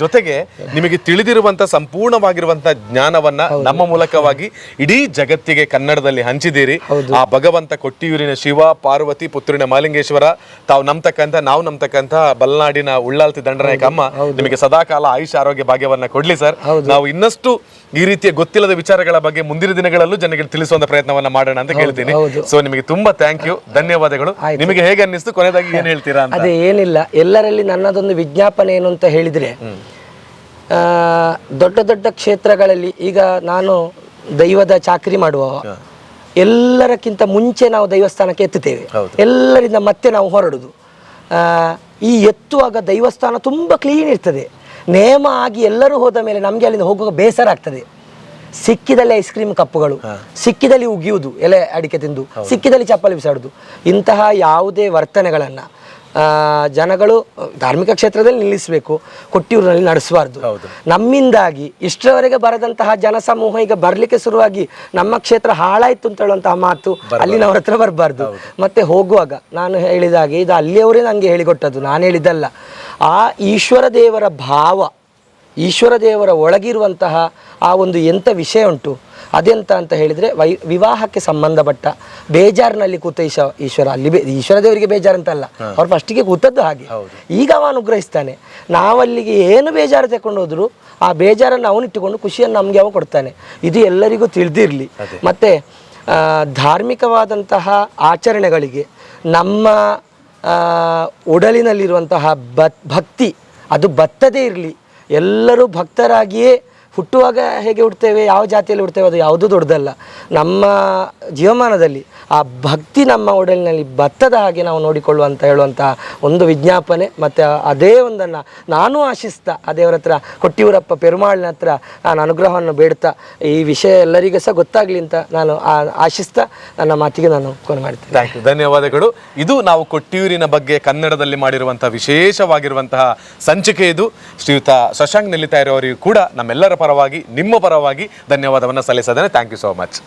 ಜೊತೆಗೆ ನಿಮಗೆ ತಿಳಿದಿರುವಂತಹ ಸಂಪೂರ್ಣವಾಗಿರುವಂತಹ ಜ್ಞಾನವನ್ನ ನಮ್ಮ ಮೂಲಕವಾಗಿ ಇಡೀ ಜಗತ್ತಿಗೆ ಕನ್ನಡದಲ್ಲಿ ಹಂಚಿದ್ದೀರಿ. ಆ ಭಗವಂತ ಕೊಟ್ಟಿಯೂರಿನ ಶಿವ, ಪಾರ್ವತಿ, ಪುತ್ತೂರಿನ ಮಾಲಿಂಗೇಶ್ವರ, ನಾವು ನಂಬತಕ್ಕಂಥ ಬಲ್ನಾಡಿನ ಉಳ್ಳಾಲ್ತಿ ದಂಡನಾಯಕ ಅಮ್ಮ ನಿಮಗೆ ಸದಾಕಾಲ ಆಯುಷ್ ಆರೋಗ್ಯ ಭಾಗ್ಯವನ್ನ ಕೊಡ್ಲಿ ಸರ್. ನಾವು ಇನ್ನಷ್ಟು ಈ ರೀತಿಯ ಗೊತ್ತಿಲ್ಲದ ವಿಚಾರಗಳ ಬಗ್ಗೆ ಮುಂದಿನ ದಿನಗಳಲ್ಲೂ ಜನರಿಗೆ ತಿಳಿಸುವಂತ ಪ್ರಯತ್ನವನ್ನ ಮಾಡೋಣ ಅಂತ ಕೇಳ್ತೀನಿ. ಸೊ ನಿಮಗೆ ತುಂಬಾ ಥ್ಯಾಂಕ್ ಯು, ಧನ್ಯವಾದಗಳು. ನಿಮಗೆ ಹೇಗೆ ಅನ್ನಿಸ್ತು. ಕೊನೆಯದಾಗಿ ಏನ್ ಹೇಳ್ತೀರಾ ಅಂತ? ಅದೇ ಏನಿಲ್ಲ, ಎಲ್ಲರಲ್ಲಿ ನನ್ನದೊಂದು ವಿಜ್ಞಾಪನೆ ಏನು ಅಂತ ಹೇಳಿದ್ರೆ, ದೊಡ್ಡ ದೊಡ್ಡ ಕ್ಷೇತ್ರಗಳಲ್ಲಿ ಈಗ ನಾನು ದೈವದ ಚಾಕರಿ ಮಾಡುವವ, ಎಲ್ಲರಕ್ಕಿಂತ ಮುಂಚೆ ನಾವು ದೈವಸ್ಥಾನಕ್ಕೆ ಎತ್ತುತ್ತೇವೆ, ಎಲ್ಲರಿಂದ ಮತ್ತೆ ನಾವು ಹೊರಡುದು. ಈ ಎತ್ತುವಾಗ ದೈವಸ್ಥಾನ ತುಂಬ ಕ್ಲೀನ್ ಇರ್ತದೆ, ನೇಮ ಆಗಿ ಎಲ್ಲರೂ ಹೋದ ಮೇಲೆ ನಮಗೆ ಅಲ್ಲಿಂದ ಹೋಗುವಾಗ ಬೇಸರ ಆಗ್ತದೆ. ಸಿಕ್ಕಿದಲ್ಲಿ ಐಸ್ ಕ್ರೀಮ್ ಕಪ್ಪುಗಳು, ಸಿಕ್ಕಿದಲ್ಲಿ ಉಗಿಯುವುದು, ಎಲೆ ಅಡಿಕೆ ತಿಂದು, ಸಿಕ್ಕಿದಲ್ಲಿ ಚಪ್ಪಲಿ ಬಿಸಾಡುದು, ಇಂತಹ ಯಾವುದೇ ವರ್ತನೆಗಳನ್ನು ಜನಗಳು ಧಾರ್ಮಿಕ ಕ್ಷೇತ್ರದಲ್ಲಿ ನಿಲ್ಲಿಸಬೇಕು, ಕೊಟ್ಟಿಯೂರಿನಲ್ಲಿ ನಡೆಸಬಾರ್ದು. ನಮ್ಮಿಂದಾಗಿ ಇಷ್ಟರವರೆಗೆ ಬರದಂತಹ ಜನಸಮೂಹ ಈಗ ಬರಲಿಕ್ಕೆ ಶುರುವಾಗಿ ನಮ್ಮ ಕ್ಷೇತ್ರ ಹಾಳಾಯ್ತು ಅಂತ ಹೇಳುವಂತಹ ಮಾತು ಅಲ್ಲಿನವ್ರ ಹತ್ರ ಬರಬಾರ್ದು. ಮತ್ತೆ ಹೋಗುವಾಗ ನಾನು ಹೇಳಿದ ಹಾಗೆ ಇದು ಅಲ್ಲಿಯವರೇ ನನಗೆ ಹೇಳಿಕೊಟ್ಟದ್ದು, ನಾನು ಹೇಳಿದ್ದಲ್ಲ. ಆ ಈಶ್ವರ ದೇವರ ಭಾವ, ಈಶ್ವರ ದೇವರ ಒಳಗಿರುವಂತಹ ಆ ಒಂದು ಎಂಥ ವಿಷಯ ಉಂಟು, ಅದೆಂತ ಅಂತ ಹೇಳಿದರೆ ವಿವಾಹಕ್ಕೆ ಸಂಬಂಧಪಟ್ಟ ಬೇಜಾರಿನಲ್ಲಿ ಕೂತ ಈಶ್ವರ ಅಲ್ಲಿ ಈಶ್ವರ ದೇವರಿಗೆ ಬೇಜಾರಂತಲ್ಲ, ಅವ್ರು ಫಸ್ಟಿಗೆ ಕೂತದ್ದು ಹಾಗೆ, ಈಗ ಅವ ಅನುಗ್ರಹಿಸ್ತಾನೆ. ನಾವಲ್ಲಿಗೆ ಏನು ಬೇಜಾರು ತಗೊಂಡು ಹೋದ್ರು ಆ ಬೇಜಾರನ್ನು ಅವನಿಟ್ಟುಕೊಂಡು ಖುಷಿಯನ್ನು ನಮಗೆ ಅವ ಕೊಡ್ತಾನೆ. ಇದು ಎಲ್ಲರಿಗೂ ತಿಳಿದಿರಲಿ. ಮತ್ತು ಧಾರ್ಮಿಕವಾದಂತಹ ಆಚರಣೆಗಳಿಗೆ ನಮ್ಮ ಒಡಲಿನಲ್ಲಿರುವಂತಹ ಭಕ್ತಿ ಅದು ಬತ್ತದೇ ಇರಲಿ. ಎಲ್ಲರೂ ಭಕ್ತರಾಗಿಯೇ ಹುಟ್ಟುವಾಗ ಹೇಗೆ ಹುಡ್ತೇವೆ, ಯಾವ ಜಾತಿಯಲ್ಲಿ ಹುಡ್ತೇವೆ, ಅದು ಯಾವುದೂ ದೊಡ್ಡದಲ್ಲ. ನಮ್ಮ ಜೀವಮಾನದಲ್ಲಿ ಆ ಭಕ್ತಿ ನಮ್ಮ ಒಡಲಿನಲ್ಲಿ ಬತ್ತದ ಹಾಗೆ ನಾವು ನೋಡಿಕೊಳ್ಳುವಂತ ಹೇಳುವಂಥ ಒಂದು ವಿಜ್ಞಾಪನೆ. ಮತ್ತು ಅದೇ ಒಂದನ್ನು ನಾನು ಆಶಿಸ್ತಾ ಆ ದೇವರ ಹತ್ರ, ಕೊಟ್ಟಿಯೂರಪ್ಪ ಪೆರುಮಾಳಿನ ಹತ್ರ ನಾನು ಅನುಗ್ರಹವನ್ನು ಬೇಡ್ತಾ ಈ ವಿಷಯ ಎಲ್ಲರಿಗೂ ಸಹ ಗೊತ್ತಾಗಲಿ ಅಂತ ನಾನು ಆಶಿಸ್ತಾ ನನ್ನ ಮಾತಿಗೆ ನಾನು ಕೊನೆ ಮಾಡ್ತೇನೆ. ಥ್ಯಾಂಕ್ ಯು, ಧನ್ಯವಾದಗಳು. ಇದು ನಾವು ಕೊಟ್ಟಿಯೂರಿನ ಬಗ್ಗೆ ಕನ್ನಡದಲ್ಲಿ ಮಾಡಿರುವಂತಹ ವಿಶೇಷವಾಗಿರುವಂತಹ ಸಂಚಿಕೆ. ಇದು ಶ್ರೀಯುತ ಶಶಾಂಕ್ ನೆಲ್ಲಿತಾಯರ್ ಅವರಿಗೂ ಕೂಡ ನಮ್ಮೆಲ್ಲರ ಪರವಾಗಿ, ನಿಮ್ಮ ಪರವಾಗಿ ಧನ್ಯವಾದವನ್ನು ಸಲ್ಲಿಸಿದ್ದೇನೆ. Thank you so much.